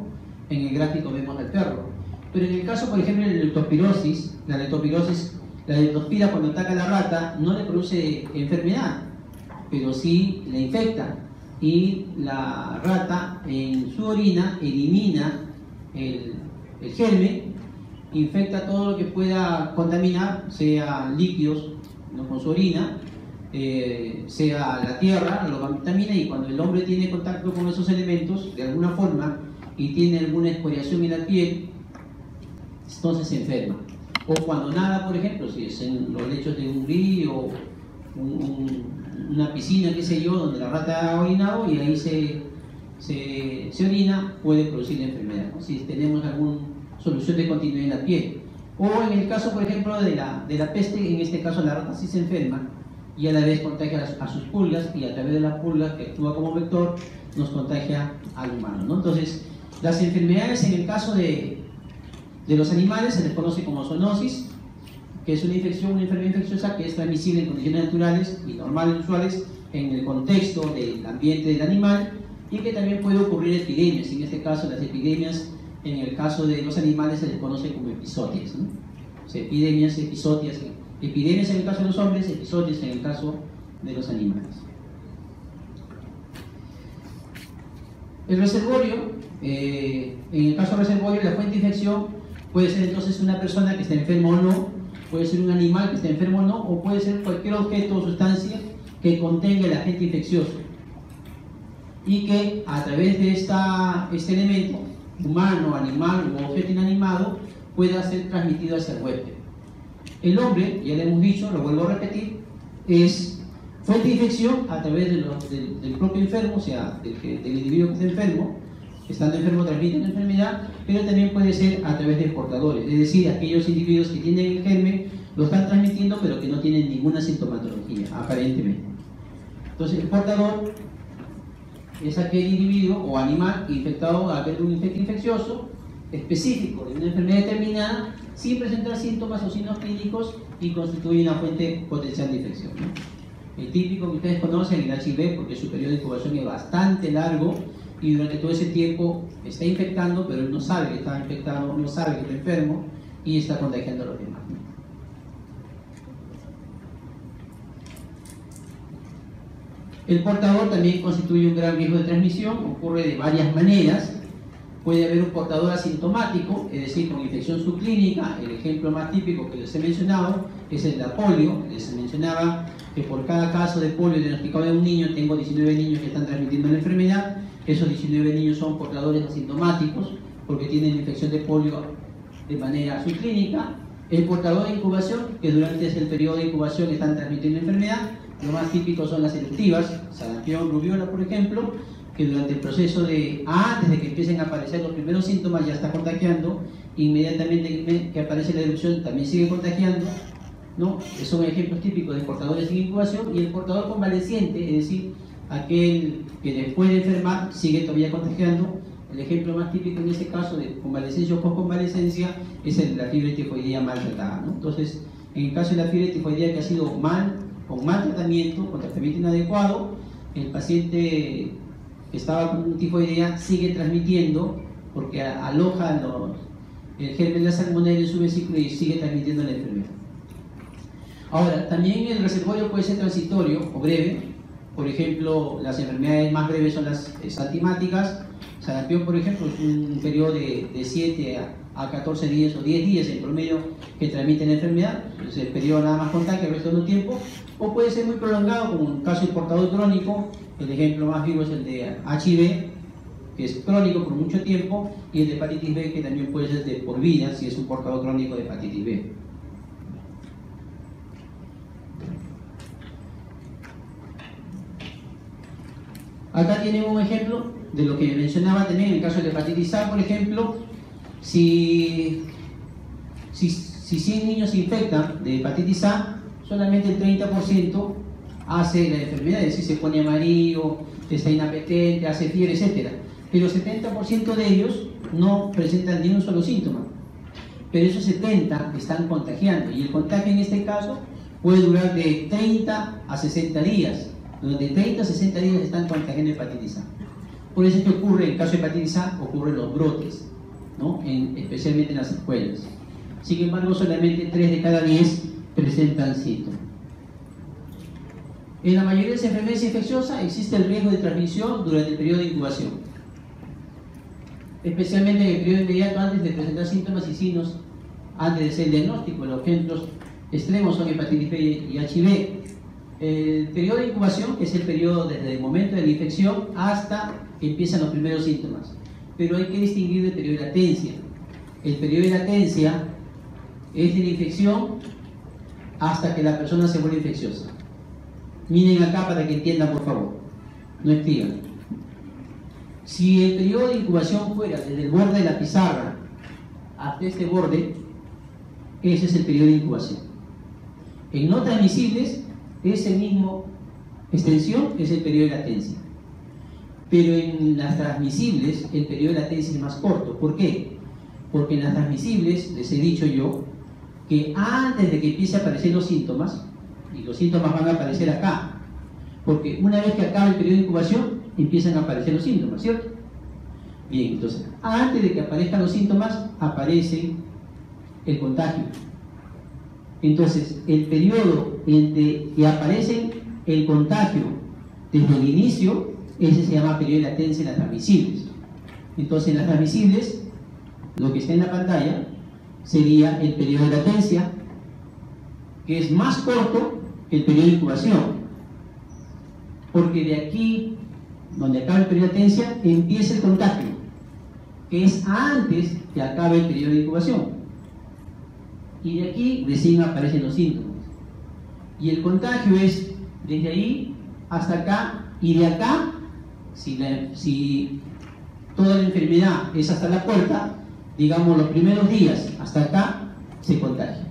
Speaker 1: en el gráfico vemos al perro. Pero en el caso, por ejemplo, de la leptospira cuando ataca a la rata no le produce enfermedad, pero sí la infecta, y la rata en su orina elimina el germen, infecta todo lo que pueda contaminar, sea líquidos, ¿no? Con su orina, sea la tierra, lo contamina, y cuando el hombre tiene contacto con esos elementos de alguna forma y tiene alguna escoriación en la piel, entonces se enferma. O cuando nada, por ejemplo, si es en los lechos de un río, una piscina, qué sé yo, donde la rata ha orinado y ahí se orina, puede producir la enfermedad, ¿no? Si tenemos alguna solución de continuidad en la piel. O en el caso, por ejemplo, de la peste, en este caso la rata sí se enferma y a la vez contagia a sus pulgas, y a través de las pulgas que actúa como vector nos contagia al humano, ¿no? Entonces, las enfermedades en el caso de los animales se les conoce como zoonosis, que es una enfermedad infecciosa que es transmisible en condiciones naturales y normales usuales en el contexto del ambiente del animal, y que también puede ocurrir epidemias. En este caso, las epidemias en el caso de los animales se les conoce como episodias, ¿no? O sea, epidemias en el caso de los hombres, episodias en el caso de los animales. El reservorio, en el caso del reservorio, la fuente de infección puede ser entonces una persona que está enferma o no, puede ser un animal que está enfermo o no, o puede ser cualquier objeto o sustancia que contenga el agente infeccioso y que a través de este elemento, humano, animal o objeto inanimado, pueda ser transmitido hacia el huésped. El hombre, ya le hemos dicho, lo vuelvo a repetir, es fuente de infección a través del propio enfermo, o sea, del individuo que está enfermo. Estando enfermo transmite la enfermedad, pero también puede ser a través de portadores, es decir, aquellos individuos que tienen el germen lo están transmitiendo pero que no tienen ninguna sintomatología, aparentemente. Entonces el portador es aquel individuo o animal infectado a un infecto infeccioso específico de una enfermedad determinada sin presentar síntomas o signos clínicos y constituye una fuente potencial de infección, ¿no? El típico que ustedes conocen, el HIV, porque su periodo de incubación es bastante largo y durante todo ese tiempo está infectando, pero él no sabe que está infectado, no sabe que está enfermo y está contagiando a los demás, ¿no? El portador también constituye un gran riesgo de transmisión, ocurre de varias maneras. Puede haber un portador asintomático, es decir, con infección subclínica. El ejemplo más típico que les he mencionado es el de polio. Les mencionaba que por cada caso de polio diagnosticado de un niño, tengo 19 niños que están transmitiendo la enfermedad. Esos 19 niños son portadores asintomáticos porque tienen infección de polio de manera subclínica. El portador de incubación, que durante el periodo de incubación están transmitiendo la enfermedad. Lo más típico son las eruptivas, sarampión, rubiola, por ejemplo, que durante el proceso antes de que empiecen a aparecer los primeros síntomas ya está contagiando, inmediatamente que aparece la erupción también sigue contagiando, ¿no? Son ejemplos típicos de portadores en incubación. Y el portador convaleciente, es decir, aquel que después de enfermar sigue todavía contagiando. El ejemplo más típico en este caso de convalecencia o posconvalecencia es el de la fiebre tifoidea mal tratada, ¿no? Entonces, en el caso de la fiebre tifoidea que ha sido con mal tratamiento, con tratamiento inadecuado, el paciente que estaba con tifoidea sigue transmitiendo porque aloja el germen de la salmonela en su vesícula y sigue transmitiendo la enfermedad. Ahora, también el reservorio puede ser transitorio o breve. Por ejemplo, las enfermedades más breves son las asintomáticas. Sarampión, por ejemplo, es un periodo de 7 a 14 días o 10 días en promedio que transmite la enfermedad. Entonces, el periodo nada más contagia el resto del tiempo. O puede ser muy prolongado, como en un caso de portador crónico. El ejemplo más vivo es el de HIV, que es crónico por mucho tiempo, y el de hepatitis B, que también puede ser de por vida, si es un portador crónico de hepatitis B. Acá tienen un ejemplo de lo que mencionaba también en el caso de hepatitis A, por ejemplo. Si 100 niños se infectan de hepatitis A, solamente el 30% hace la enfermedad, es decir, se pone amarillo, está inapetente, hace fiebre, etc. Pero el 70% de ellos no presentan ni un solo síntoma. Pero esos 70 están contagiando, y el contagio en este caso puede durar de 30 a 60 días. Durante 30 a 60 días están contagiando hepatitis A. Por eso es que ocurre, en el caso de hepatitis A, ocurren los brotes, ¿no? Especialmente en las escuelas. Sin embargo, solamente 3 de cada 10 presentan síntomas. En la mayoría de las enfermedades infecciosas existe el riesgo de transmisión durante el periodo de incubación, especialmente en el periodo inmediato antes de presentar síntomas y signos, antes de ser el diagnóstico. Los ejemplos extremos son hepatitis B y HIV. El periodo de incubación, que es el periodo desde el momento de la infección hasta que empiezan los primeros síntomas. Pero hay que distinguir del periodo de latencia. El periodo de latencia es de la infección hasta que la persona se vuelve infecciosa. Miren acá para que entiendan, por favor. No escriban. Si el periodo de incubación fuera desde el borde de la pizarra hasta este borde, ese es el periodo de incubación. En no transmisibles, ese mismo extensión es el periodo de latencia. Pero en las transmisibles, el periodo de latencia es más corto. ¿Por qué? Porque en las transmisibles, les he dicho yo, que antes de que empiece a aparecer los síntomas, y los síntomas van a aparecer acá, porque una vez que acaba el periodo de incubación, empiezan a aparecer los síntomas, ¿cierto? Bien, entonces, antes de que aparezcan los síntomas, aparece el contagio. Entonces, el periodo entre que aparece el contagio desde el inicio, ese se llama periodo de latencia en las transmisibles. Entonces, en las transmisibles, lo que está en la pantalla sería el periodo de latencia, que es más corto que el periodo de incubación, porque de aquí, donde acaba el periodo de latencia, empieza el contagio, que es antes que acabe el periodo de incubación, y de aquí recién aparecen los síntomas. Y el contagio es desde ahí hasta acá, y de acá, si toda la enfermedad es hasta la puerta, digamos los primeros días hasta acá, se contagia.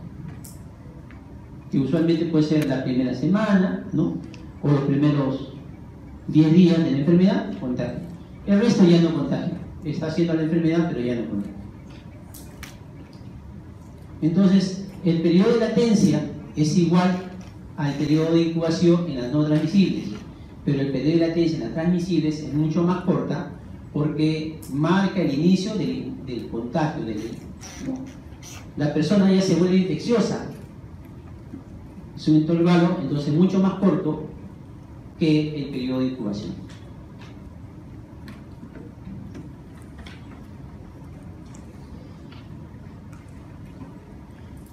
Speaker 1: Que usualmente puede ser la primera semana, ¿no? O los primeros 10 días de la enfermedad, contagia. El resto ya no contagia. Está haciendo la enfermedad, pero ya no contagia. Entonces, el periodo de latencia es igual al periodo de incubación en las no transmisibles, pero el periodo de latencia en las transmisibles es mucho más corta porque marca el inicio del contagio. ¿No? La persona ya se vuelve infecciosa, es un intervalo entonces mucho más corto que el periodo de incubación.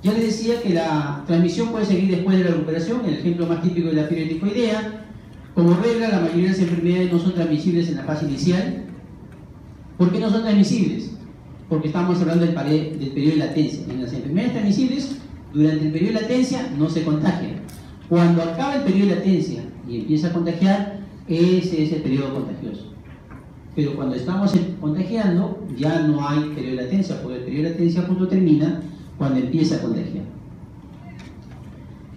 Speaker 1: Ya les decía que la transmisión puede seguir después de la recuperación. El ejemplo más típico es la fiebre tifoidea. Como regla, la mayoría de las enfermedades no son transmisibles en la fase inicial. ¿Por qué no son transmisibles? Porque estamos hablando del periodo de latencia. En las enfermedades transmisibles, durante el periodo de latencia no se contagia. Cuando acaba el periodo de latencia y empieza a contagiar, ese es el periodo contagioso. Pero cuando estamos contagiando, ya no hay periodo de latencia, porque el periodo de latencia justo termina cuando empieza a contagiar.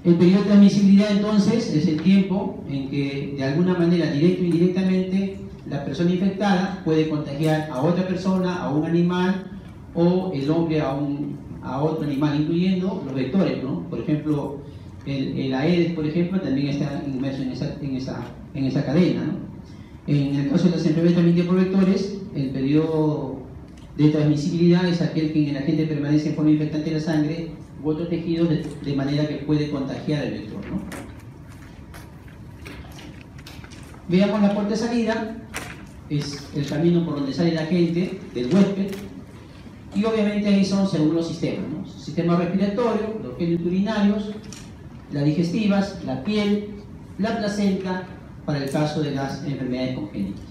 Speaker 1: El periodo de transmisibilidad entonces es el tiempo en que de alguna manera, directo o indirectamente, la persona infectada puede contagiar a otra persona, a un animal, o el hombre a otro animal, incluyendo los vectores, ¿no? Por ejemplo, el Aedes, por ejemplo, también está inmerso en esa cadena, ¿no? En el caso de las enfermedades transmitidas por vectores, el periodo de transmisibilidad es aquel que en el agente permanece en forma infectante de la sangre u otros tejidos de manera que puede contagiar al vector, ¿no? Veamos la puerta de salida, es el camino por donde sale el agente del huésped, y obviamente ahí son según los sistemas, ¿no? Sistema respiratorio, los genitourinarios, las digestivas, la piel, la placenta, para el caso de las enfermedades congénitas.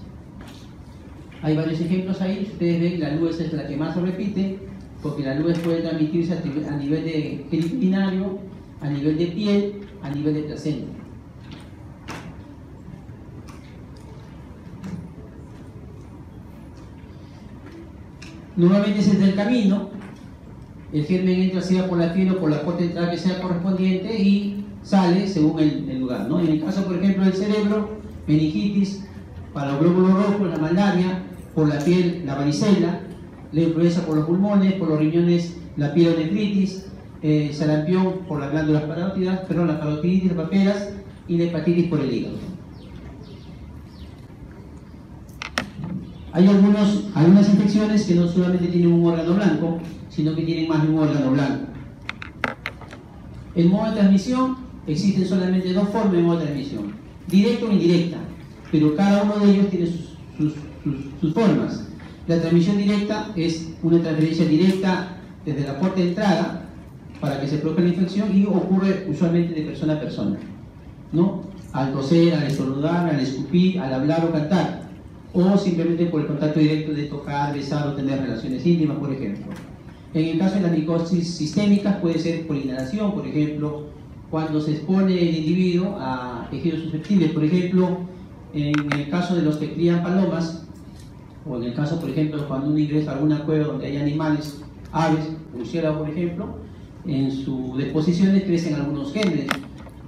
Speaker 1: Hay varios ejemplos ahí. Ustedes ven, la luz es la que más se repite, porque la luz puede transmitirse a nivel de genitourinario, a nivel de piel, a nivel de placenta. Normalmente ese es el camino. El germen entra sea por la piel o por la puerta de entrada que sea correspondiente y sale según el lugar, ¿no? En el caso, por ejemplo, del cerebro, meningitis, para los glóbulos rojos, la malaria, por la piel, la varicela, la influenza por los pulmones, por los riñones, la pielonefritis, sarampión por las glándulas parótidas, perdón, la parotiditis, las paperas y la hepatitis por el hígado. Hay algunas infecciones que no solamente tienen un órgano blanco, sino que tienen más de un órgano blanco. El modo de transmisión, existen solamente dos formas de modo de transmisión, directa o indirecta, pero cada uno de ellos tiene sus formas. La transmisión directa es una transferencia directa desde la puerta de entrada para que se produzca la infección y ocurre usualmente de persona a persona, ¿no? Al toser, al estornudar, al escupir, al hablar o cantar, o simplemente por el contacto directo de tocar, besar o tener relaciones íntimas, por ejemplo. En el caso de las micosis sistémicas puede ser por inhalación, por ejemplo, cuando se expone el individuo a tejidos susceptibles, por ejemplo, en el caso de los que crían palomas, o en el caso, por ejemplo, cuando uno ingresa a alguna cueva donde hay animales, aves, murciélagos, por ejemplo, en sus deposiciones crecen algunos gérmenes.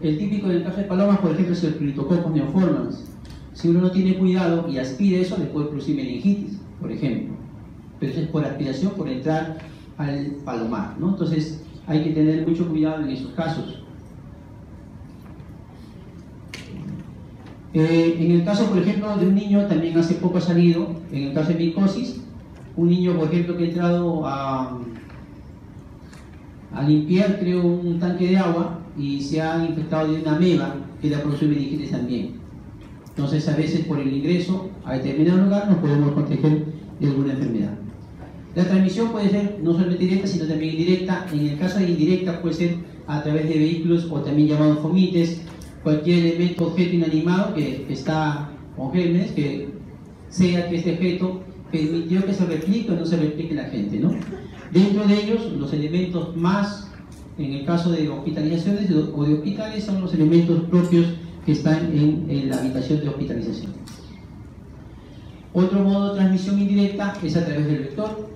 Speaker 1: El típico del caso de palomas, por ejemplo, es el Cryptococcus neoformans. Si uno no tiene cuidado y aspira eso, le puede producir meningitis, por ejemplo. Pero eso es por aspiración, por entrar al palomar, ¿no? Entonces hay que tener mucho cuidado en esos casos. En el caso, por ejemplo, de un niño, también hace poco ha salido, en el caso de micosis, un niño, por ejemplo, que ha entrado a limpiar, creo, un tanque de agua y se ha infectado de una ameba que le ha producido meningitis también. Entonces, a veces por el ingreso a determinado lugar nos podemos proteger de alguna enfermedad. La transmisión puede ser no solamente directa, sino también indirecta. En el caso de indirecta puede ser a través de vehículos o también llamados fomites, cualquier elemento, objeto inanimado que está con gérmenes, que sea que este objeto permitió que se replique o no se replique la gente, ¿no? Dentro de ellos, los elementos más, en el caso de hospitalizaciones o de hospitales, son los elementos propios que están en la habitación de hospitalización. Otro modo de transmisión indirecta es a través del vector,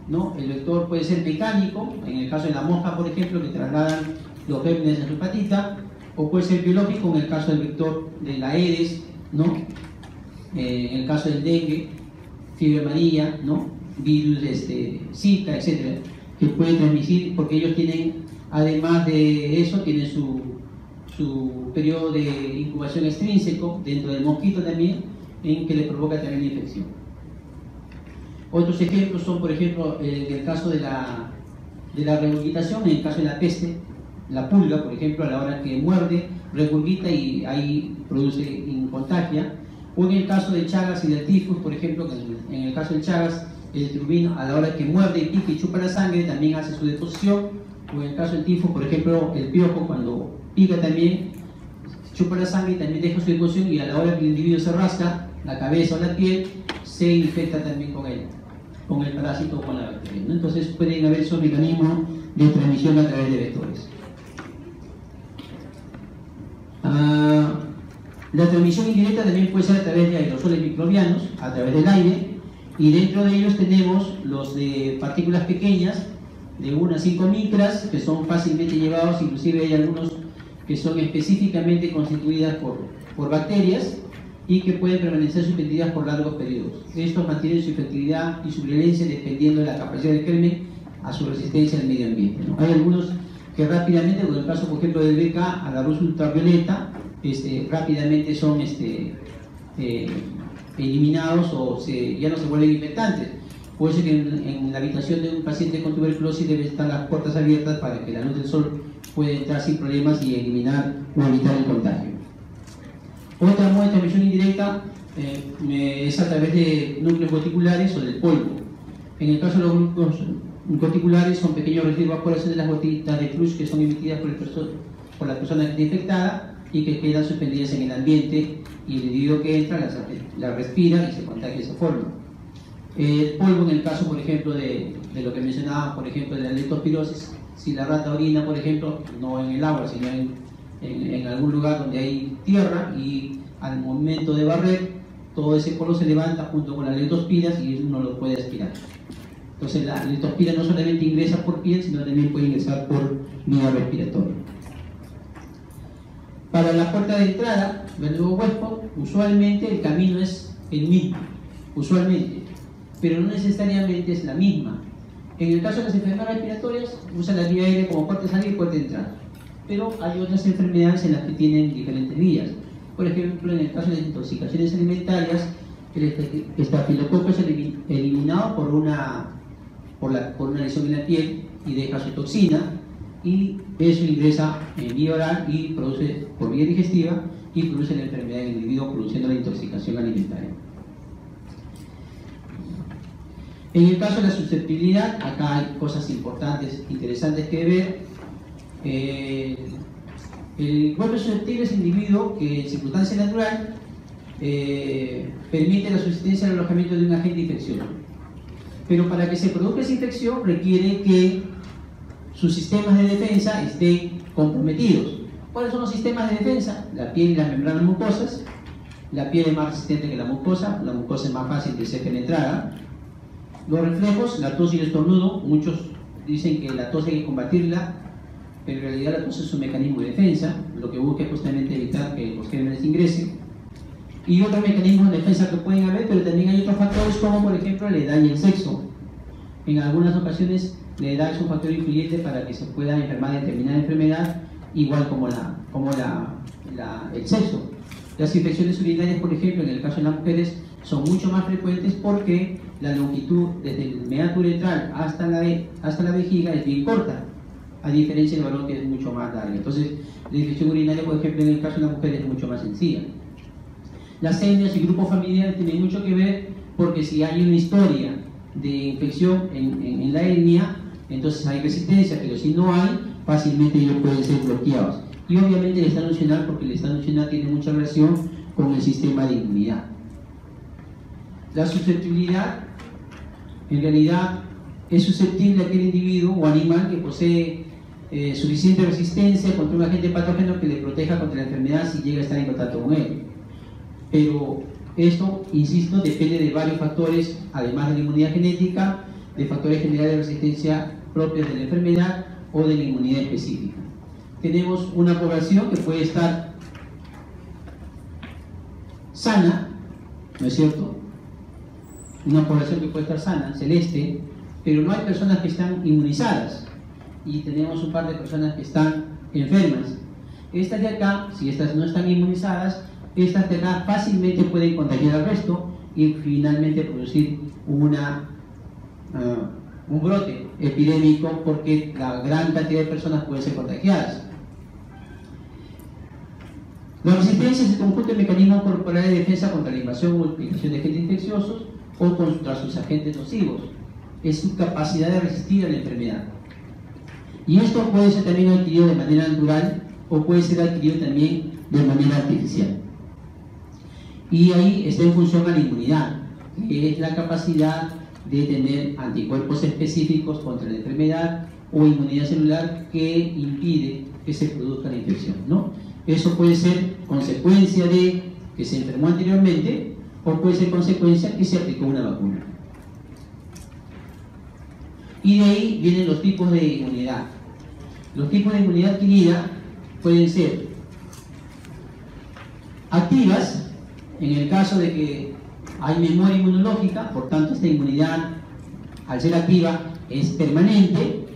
Speaker 1: ¿no? El vector puede ser mecánico, en el caso de la mosca, por ejemplo, que trasladan los gérmenes a su patita, o puede ser biológico, en el caso del vector de la Aedes, ¿no? En el caso del dengue, fiebre amarilla, ¿no? Virus, Zika, etcétera, que pueden transmitir, porque ellos tienen, además de eso, tienen su periodo de incubación extrínseco dentro del mosquito también, en que le provoca también la infección. Otros ejemplos son, por ejemplo, en el caso de la regurgitación, en el caso de la peste, la pulga, por ejemplo, a la hora que muerde, regurgita y ahí produce contagia. O en el caso de Chagas y del tifus, por ejemplo, en el caso del Chagas, el turbino a la hora que muerde y pica y chupa la sangre también hace su deposición. O en el caso del tifus, por ejemplo, el piojo cuando pica también chupa la sangre y también deja su deposición, y a la hora que el individuo se rasca la cabeza o la piel, se infecta también con el parásito o con la bacteria, ¿no? Entonces pueden haber esos mecanismos de transmisión a través de vectores. La transmisión indirecta también puede ser a través de aerosoles microbianos, a través del aire, y dentro de ellos tenemos los de partículas pequeñas de 1 a 5 micras, que son fácilmente llevados, inclusive hay algunos que son específicamente constituidas por bacterias y que pueden permanecer suspendidas por largos periodos. Estos mantienen su efectividad y su violencia dependiendo de la capacidad del germen a su resistencia al medio ambiente, ¿no? Hay algunos que rápidamente, como el caso por ejemplo del BK, a la luz ultravioleta, rápidamente son eliminados o ya no se vuelven infectantes. Puede ser que en la habitación de un paciente con tuberculosis deben estar las puertas abiertas para que la luz del sol pueda entrar sin problemas y eliminar o evitar el contagio. Otra modo de transmisión indirecta es a través de núcleos goticulares o del polvo. En el caso de los núcleos goticulares son pequeños residuos vaporosos de las gotitas de flux que son emitidas por la persona que está infectada y que quedan suspendidas en el ambiente, y el individuo que entra la respira y se contagia de esa forma. El polvo, en el caso, por ejemplo, de lo que mencionaba, por ejemplo, de la leptospirosis, si la rata orina, por ejemplo, no en el agua, sino en algún lugar donde hay tierra, y al momento de barrer, todo ese polvo se levanta junto con las leptospiras y uno lo puede aspirar. Entonces la leptospira no solamente ingresa por piel, sino también puede ingresar por vía respiratoria. Para la puerta de entrada del nuevo huésped, usualmente el camino es el mismo, usualmente, pero no necesariamente es la misma. En el caso de las enfermedades respiratorias, usan la vía aérea como puerta de salida y puerta de entrada, pero hay otras enfermedades en las que tienen diferentes vías. Por ejemplo, en el caso de intoxicaciones alimentarias, el estafilococo es eliminado por una lesión en la piel y deja su toxina, y eso ingresa en vía oral y produce por vía digestiva y produce la enfermedad en el individuo, produciendo la intoxicación alimentaria. En el caso de la susceptibilidad, acá hay cosas importantes, interesantes que ver. El cuerpo susceptible es el individuo que en circunstancia natural permite la subsistencia del alojamiento de un agente infeccioso, pero para que se produzca esa infección requiere que sus sistemas de defensa estén comprometidos. ¿Cuáles son los sistemas de defensa? La piel y las membranas mucosas. La piel es más resistente que la mucosa es más fácil de ser penetrada. Los reflejos, la tos y el estornudo, muchos dicen que la tos hay que combatirla, pero en realidad la tos es un mecanismo de defensa, lo que busca es justamente evitar que los gérmenes ingresen. Y otros mecanismos de defensa que pueden haber, pero también hay otros factores como por ejemplo la edad y el sexo. En algunas ocasiones la edad es un factor influyente para que se pueda enfermar de determinada enfermedad, igual como el sexo. Las infecciones urinarias, por ejemplo, en el caso de las mujeres, son mucho más frecuentes porque la longitud desde el meato uretral hasta la vejiga es bien corta, a diferencia del varón, que es mucho más larga. Entonces, la infección urinaria, por ejemplo, en el caso de la mujer es mucho más sencilla. Las etnias y grupos familiares tienen mucho que ver, porque si hay una historia de infección en la etnia, entonces hay resistencia, pero si no hay, fácilmente ellos pueden ser bloqueados. Y obviamente el estado nutricional, porque el estado nutricional tiene mucha relación con el sistema de inmunidad. La susceptibilidad, en realidad, es susceptible a aquel individuo o animal que posee suficiente resistencia contra un agente patógeno que le proteja contra la enfermedad si llega a estar en contacto con él. Pero esto, insisto, depende de varios factores, además de la inmunidad genética, de factores generales de resistencia propios de la enfermedad o de la inmunidad específica. Tenemos una población que puede estar sana, ¿no es cierto? Una población que puede estar sana, celeste, pero no hay personas que están inmunizadas y tenemos un par de personas que están enfermas. Estas de acá, si estas no están inmunizadas, estas de acá fácilmente pueden contagiar al resto y finalmente producir un brote epidémico, porque la gran cantidad de personas pueden ser contagiadas. La resistencia es el conjunto de mecanismos corporales de defensa contra la invasión o multiplicación de agentes infecciosos o contra sus agentes nocivos. Es su capacidad de resistir a la enfermedad. Y esto puede ser también adquirido de manera natural o puede ser adquirido también de manera artificial. Y ahí está en función a la inmunidad, que es la capacidad de tener anticuerpos específicos contra la enfermedad o inmunidad celular que impide que se produzca la infección, ¿no? Eso puede ser consecuencia de que se enfermó anteriormente o puede ser consecuencia que se aplicó una vacuna. Y de ahí vienen los tipos de inmunidad. Los tipos de inmunidad adquirida pueden ser activas, en el caso de que hay memoria inmunológica, por tanto esta inmunidad, al ser activa, es permanente.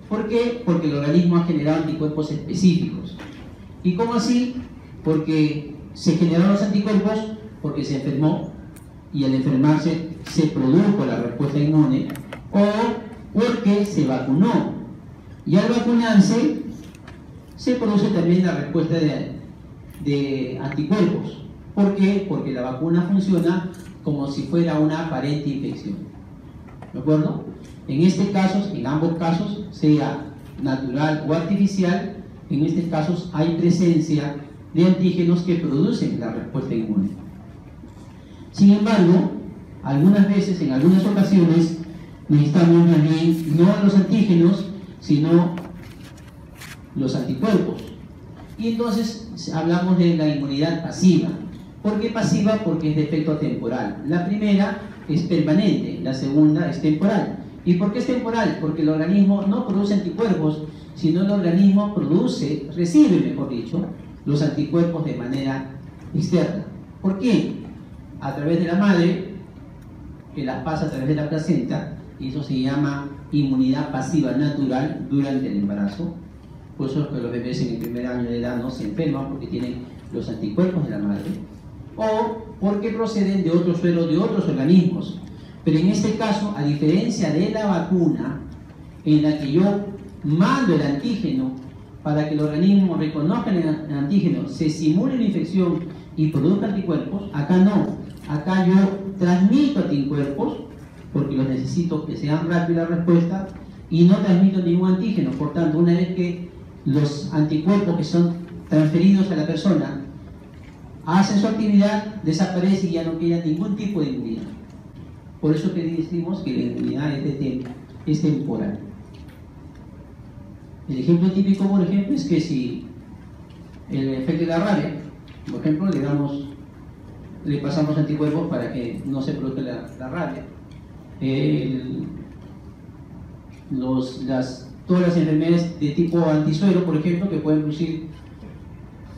Speaker 1: ¿Por qué? Porque el organismo ha generado anticuerpos específicos. ¿Y cómo así? Porque se generaron los anticuerpos porque se enfermó y al enfermarse se produjo la respuesta inmune, o porque se vacunó y al vacunarse se produce también la respuesta de anticuerpos. ¿Por qué? Porque la vacuna funciona como si fuera una aparente infección. ¿De acuerdo? En este caso, en ambos casos, sea natural o artificial, en estos casos hay presencia de antígenos que producen la respuesta inmune. Sin embargo, algunas veces, en algunas ocasiones, necesitamos más bien no los antígenos, sino los anticuerpos. Y entonces hablamos de la inmunidad pasiva. ¿Por qué pasiva? Porque es de efecto temporal. La primera es permanente, la segunda es temporal. ¿Y por qué es temporal? Porque el organismo no produce anticuerpos, sino el organismo recibe, mejor dicho, los anticuerpos de manera externa. ¿Por qué? A través de la madre, que las pasa a través de la placenta, y eso se llama inmunidad pasiva natural durante el embarazo. Por eso es que los bebés en el primer año de edad no se enferman, porque tienen los anticuerpos de la madre, o porque proceden de otros suelos, de otros organismos. Pero en este caso, a diferencia de la vacuna, en la que yo mando el antígeno para que el organismo reconozca el antígeno, se simule la infección y produzca anticuerpos, acá no. Acá yo transmito anticuerpos porque los necesito que sean rápida la respuesta y no transmito ningún antígeno. Por tanto, una vez que los anticuerpos que son transferidos a la persona hacen su actividad, desaparece y ya no queda ningún tipo de inmunidad. Por eso que decimos que la inmunidad es temporal. El ejemplo típico, por ejemplo, es que si el efecto de la rabia, por ejemplo, le pasamos anticuerpos para que no se produzca la rabia. Todas las enfermedades de tipo antisuero, por ejemplo, que pueden producir,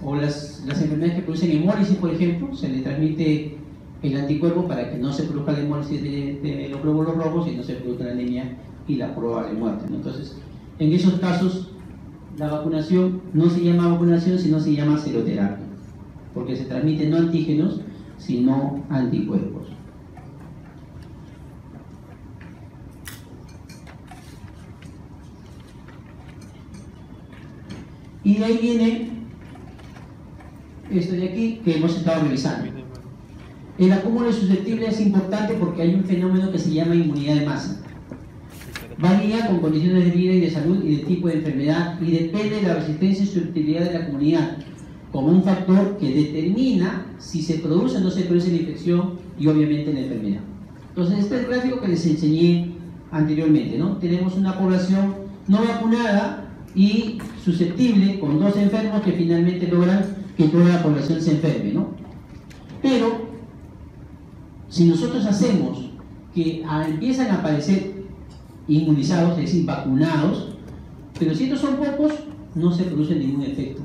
Speaker 1: o las enfermedades que producen hemólisis, por ejemplo, se le transmite el anticuerpo para que no se produzca la hemólisis de los glóbulos rojos y no se produzca la anemia y la probable muerte, ¿no? Entonces, en esos casos, la vacunación no se llama vacunación, sino se llama seroterapia, porque se transmiten no antígenos, sino anticuerpos. Y de ahí viene esto de aquí que hemos estado revisando. El acúmulo de susceptibles es importante porque hay un fenómeno que se llama inmunidad de masa. Varía con condiciones de vida y de salud y de tipo de enfermedad y depende de la resistencia y susceptibilidad de la comunidad como un factor que determina si se produce o no se produce la infección y obviamente la enfermedad. Entonces este es el gráfico que les enseñé anteriormente, ¿no? Tenemos una población no vacunada y susceptible con 2 enfermos que finalmente logran que toda la población se enferme, ¿no? Pero si nosotros hacemos que empiezan a aparecer inmunizados, es decir, vacunados, pero si estos son pocos, no se produce ningún efecto.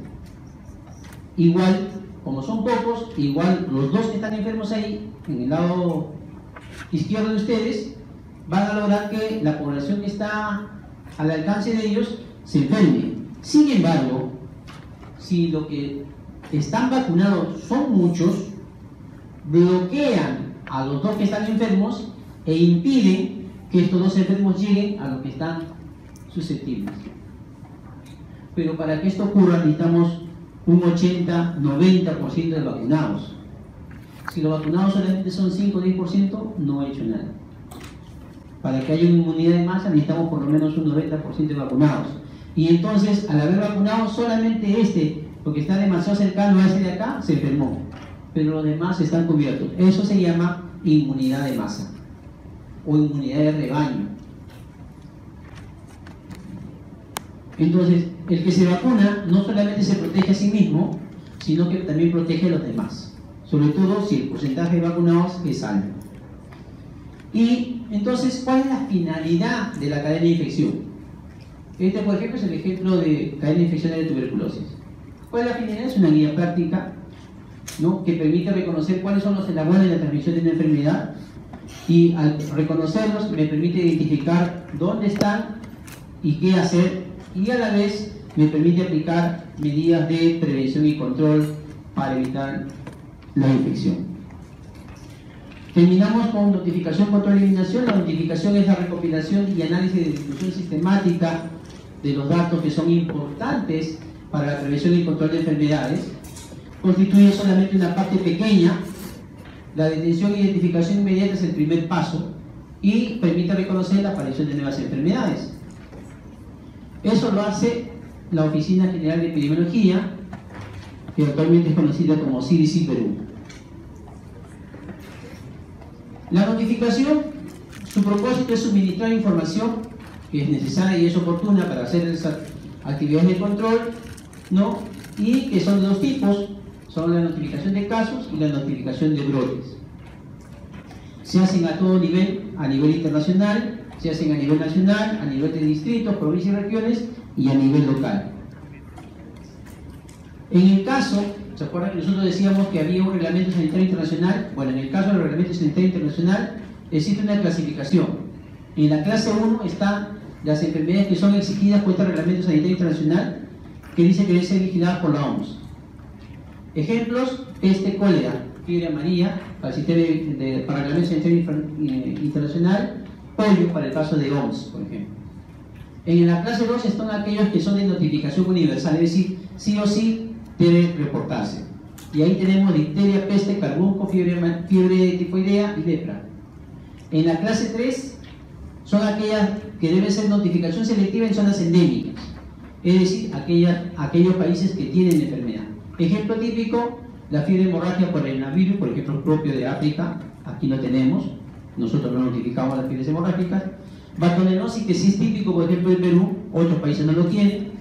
Speaker 1: Igual como son pocos, igual los dos que están enfermos ahí, en el lado izquierdo de ustedes, van a lograr que la población que está al alcance de ellos se enferme. Sin embargo, si lo que están vacunados son muchos, bloquean a los dos que están enfermos e impiden que estos dos enfermos lleguen a los que están susceptibles. Pero para que esto ocurra necesitamos un 80-90% de vacunados. Si los vacunados solamente son 5 o 10%, no ha hecho nada. Para que haya una inmunidad de masa necesitamos por lo menos un 90% de vacunados. Y entonces, al haber vacunado solamente porque está demasiado cercano a ese de acá, se enfermó. Pero los demás están cubiertos. Eso se llama inmunidad de masa o inmunidad de rebaño. Entonces, el que se vacuna no solamente se protege a sí mismo, sino que también protege a los demás. Sobre todo si el porcentaje de vacunados es alto. Y entonces, ¿cuál es la finalidad de la cadena de infección? Este, por ejemplo, es el ejemplo de cadena de infección de tuberculosis. ¿Cuál es la finalidad? Es una guía práctica, ¿no?, que permite reconocer cuáles son los eslabones de la transmisión de una enfermedad, y al reconocerlos me permite identificar dónde están y qué hacer, y a la vez me permite aplicar medidas de prevención y control para evitar la infección. Terminamos con notificación, control y eliminación. La notificación es la recopilación y análisis de distribución sistemática de los datos que son importantes para la prevención y control de enfermedades. Constituye solamente una parte pequeña. La detención e identificación inmediata es el primer paso y permite reconocer la aparición de nuevas enfermedades. Eso lo hace la Oficina General de Epidemiología, que actualmente es conocida como CDC Perú. La notificación, su propósito es suministrar información que es necesaria y es oportuna para hacer esas actividades de control, ¿no?, y que son de dos tipos. Son la notificación de casos y la notificación de brotes. Se hacen a todo nivel, a nivel internacional, se hacen a nivel nacional, a nivel de distritos, provincias y regiones y a nivel local. En el caso, ¿se acuerdan que nosotros decíamos que había un reglamento sanitario internacional? Bueno, en el caso del reglamento sanitario internacional existe una clasificación. En la clase 1 están las enfermedades que son exigidas por este reglamento sanitario internacional, que dice que deben ser vigiladas por la OMS. Ejemplos: peste, cólera, fiebre amarilla para el sistema para el reglamento sanitario internacional, polio para el caso de OMS, por ejemplo. En la clase 2 están aquellos que son de notificación universal, es decir, sí o sí debe reportarse. Y ahí tenemos difteria, peste, carbunco, fiebre tifoidea y lepra. En la clase 3 son aquellas que deben ser notificación selectiva en zonas endémicas, es decir, aquellos países que tienen enfermedad. Ejemplo típico: la fiebre hemorrágica por el coronavirus, por ejemplo, propio de África. Aquí no tenemos, nosotros no notificamos las fiebres hemorrágicas. Batonenosis, que sí es típico, por ejemplo, de Perú, otros países no lo tienen.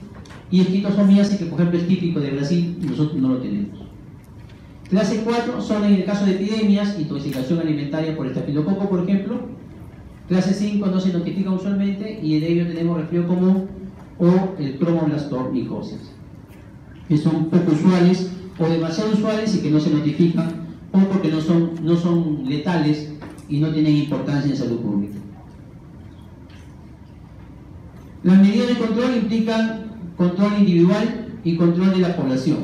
Speaker 1: Y esquistosomiasis, que por ejemplo es típico de Brasil, nosotros no lo tenemos. Clase 4 son en el caso de epidemias, intoxicación alimentaria por estafilococo, por ejemplo. Clase 5 no se notifica usualmente y de ello tenemos resfriado común o el cromoblastomikosis, que son poco usuales o demasiado usuales y que no se notifican, o porque no son letales y no tienen importancia en salud pública. Las medidas de control implican control individual y control de la población.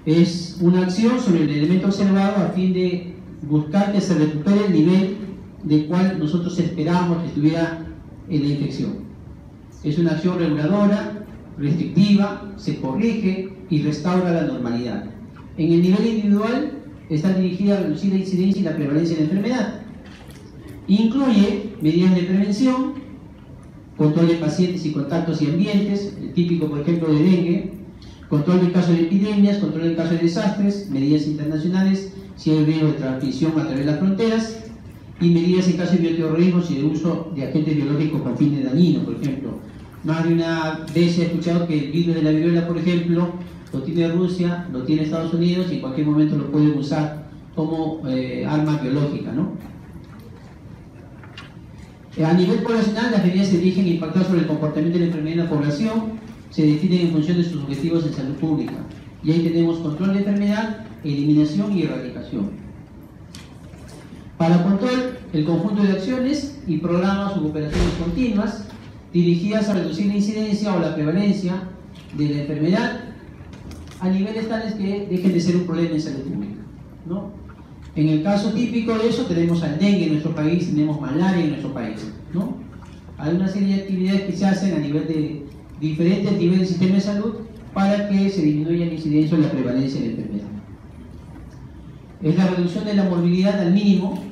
Speaker 1: Es una acción sobre el elemento observado a fin de buscar que se recupere el nivel del cual nosotros esperábamos que estuviera en la infección. Es una acción reguladora, restrictiva, se corrige y restaura la normalidad. En el nivel individual está dirigida a reducir la incidencia y la prevalencia de la enfermedad. Incluye medidas de prevención, control de pacientes y contactos y ambientes, el típico, por ejemplo, de dengue, control del caso de epidemias, control del caso de desastres, medidas internacionales si hay riesgo de transmisión a través de las fronteras, y medidas en caso de bioterrorismo y de uso de agentes biológicos con fines dañinos, por ejemplo. Más de una vez he escuchado que el virus de la viruela, por ejemplo, lo tiene Rusia, lo tiene Estados Unidos y en cualquier momento lo pueden usar como arma biológica, ¿no? A nivel poblacional, las medidas se dirigen a impactar sobre el comportamiento de la enfermedad en la población, se definen en función de sus objetivos en salud pública. Y ahí tenemos control de enfermedad, eliminación y erradicación. Para control, el conjunto de acciones y programas u operaciones continuas dirigidas a reducir la incidencia o la prevalencia de la enfermedad a niveles tales que dejen de ser un problema en salud pública, ¿no? En el caso típico de eso tenemos al dengue en nuestro país, tenemos malaria en nuestro país, ¿no? Hay una serie de actividades que se hacen a nivel de diferentes niveles del sistema de salud para que se disminuya la incidencia o la prevalencia de la enfermedad. Es la reducción de la morbilidad al mínimo,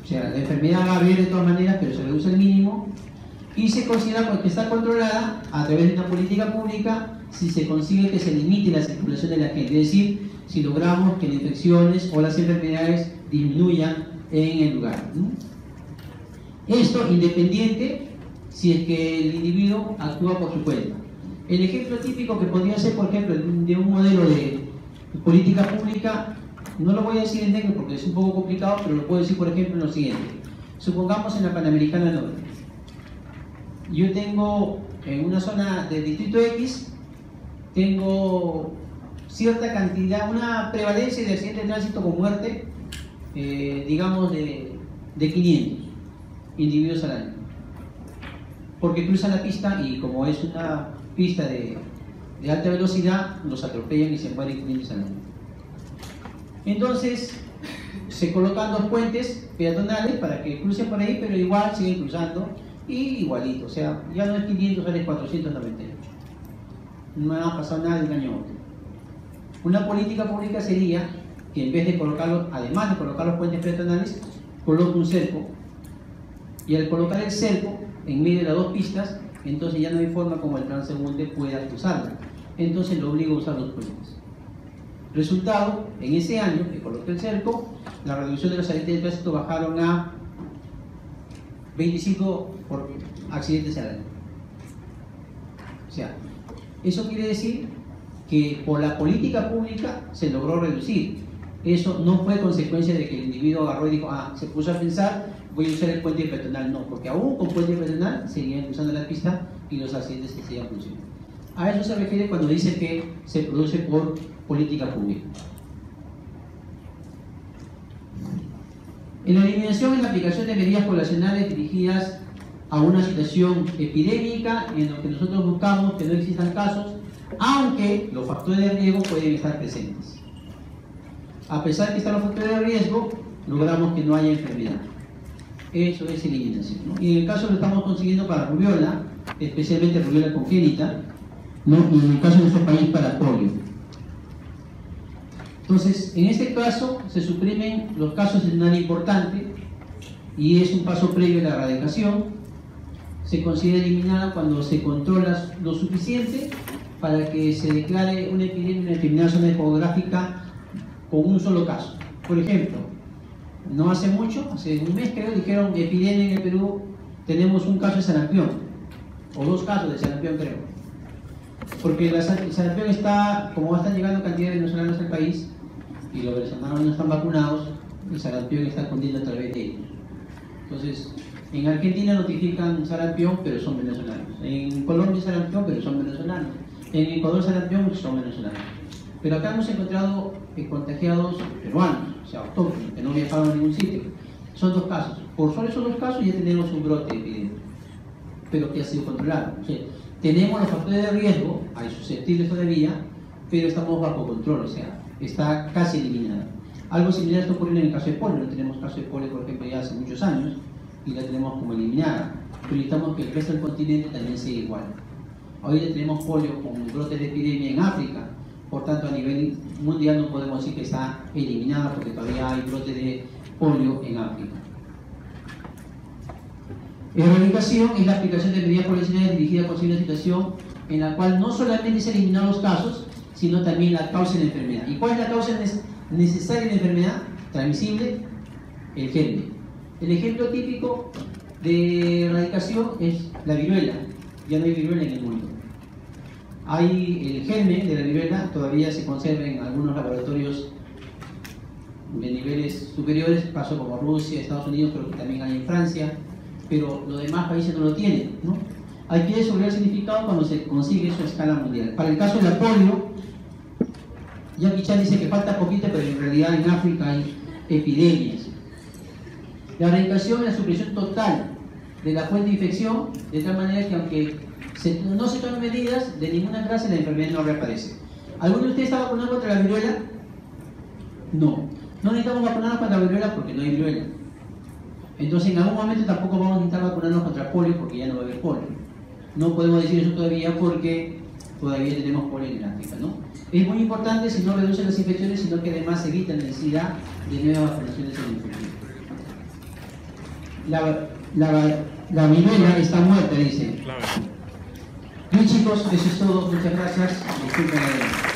Speaker 1: o sea, la enfermedad va a haber de todas maneras, pero se reduce al mínimo, y se considera que está controlada a través de una política pública si se consigue que se limite la circulación de la gente, es decir, si logramos que las infecciones o las enfermedades disminuyan en el lugar, ¿no? Esto independiente si es que el individuo actúa por su cuenta. El ejemplo típico que podría ser, por ejemplo, de un modelo de política pública, no lo voy a decir en dengue porque es un poco complicado, pero lo puedo decir, por ejemplo, en lo siguiente. Supongamos en la Panamericana Norte. Yo tengo en una zona del distrito X, tengo cierta cantidad, una prevalencia de accidentes de tránsito con muerte, digamos de 500 individuos al año. Porque cruzan la pista y como es una pista de alta velocidad, los atropellan y se mueren 500 al año. Entonces, se colocan dos puentes peatonales para que crucen por ahí, pero igual siguen cruzando y igualito, o sea, ya no es 500, ahora es 498. No ha pasado nada de un año a otro. Una política pública sería que en vez de colocarlo, además de colocar los puentes peatonales, coloque un cerco, y al colocar el cerco en medio de las dos pistas, entonces ya no hay forma como el transeúnte pueda cruzarla, entonces lo obliga a usar los puentes. Resultado, en ese año que coloqué el cerco, la reducción de los accidentes de tránsito bajaron a 25 por accidentes al año. O sea, eso quiere decir que por la política pública se logró reducir. Eso no fue consecuencia de que el individuo agarró y dijo, se puso a pensar, voy a usar el puente peatonal. No, porque aún con puente peatonal seguían cruzando la pista y los accidentes se seguían produciendo. A eso se refiere cuando dice que se produce por política pública. En la eliminación y la aplicación de medidas poblacionales dirigidas a una situación epidémica en lo que nosotros buscamos que no existan casos, aunque los factores de riesgo pueden estar presentes. A pesar de que están los factores de riesgo, logramos que no haya enfermedad. Eso es eliminación, ¿no? Y en el caso lo estamos consiguiendo para rubiola, especialmente rubiola congénita, ¿no? Y en el caso de nuestro país para polio. Entonces, en este caso se suprimen los casos de nada importante y es un paso previo a la erradicación. Se considera eliminada cuando se controla lo suficiente para que se declare una epidemia en una determinada zona demográfica con un solo caso. Por ejemplo, no hace mucho, hace un mes creo, dijeron epidemia en el Perú, tenemos un caso de sarampión, o dos casos de sarampión creo. Porque el sarampión está, como están llegando cantidades de venezolanos al país y los venezolanos no están vacunados, el sarampión está escondiendo a través de ellos. Entonces, en Argentina notifican sarampión, pero son venezolanos. En Colombia sarampión, pero son venezolanos. En Ecuador sarampión, son venezolanos. Pero acá hemos encontrado contagiados peruanos, o sea, autóctonos, que no viajaron a ningún sitio. Son dos casos. Por solo esos dos casos ya tenemos un brote epidémico, pero que ha sido controlado. O sea, tenemos los factores de riesgo, hay susceptibles todavía, pero estamos bajo control, o sea, está casi eliminada. Algo similar está ocurriendo en el caso de polio. No tenemos caso de polio, por ejemplo, ya hace muchos años y la tenemos como eliminada. Solicitamos que el resto del continente también sea igual. Hoy ya tenemos polio con brotes de epidemia en África, por tanto a nivel mundial no podemos decir que está eliminada porque todavía hay brotes de polio en África. Erradicación es la aplicación de medidas poblacionales dirigidas a conseguir una situación en la cual no solamente se eliminan los casos, sino también la causa de la enfermedad. ¿Y cuál es la causa necesaria de la enfermedad transmisible? El germen. El ejemplo típico de erradicación es la viruela. Ya no hay viruela en el mundo. Hay el germen de la viruela, todavía se conserva en algunos laboratorios de niveles superiores, caso como Rusia, Estados Unidos, creo que también hay en Francia, pero los demás países no lo tienen, ¿no? Adquiere sobre el significado cuando se consigue eso a escala mundial. Para el caso de la polio, Jackie Chan dice que falta poquito, pero en realidad en África hay epidemias. La erradicación y la supresión total de la fuente de infección, de tal manera que aunque no se tomen medidas, de ninguna clase la enfermedad no reaparece. ¿Alguno de ustedes está vacunado contra la viruela? No. No necesitamos vacunarnos contra la viruela porque no hay viruela. Entonces en algún momento tampoco vamos a necesitar vacunarnos contra polio porque ya no va a haber polio. No podemos decir eso todavía porque todavía tenemos polio en África, ¿no? Es muy importante si no reducen las infecciones, sino que además evita la necesidad de nuevas vacunaciones en el futuro. La viruela está muerta, dice. Bien chicos, eso es todo. Muchas gracias. Disculpen.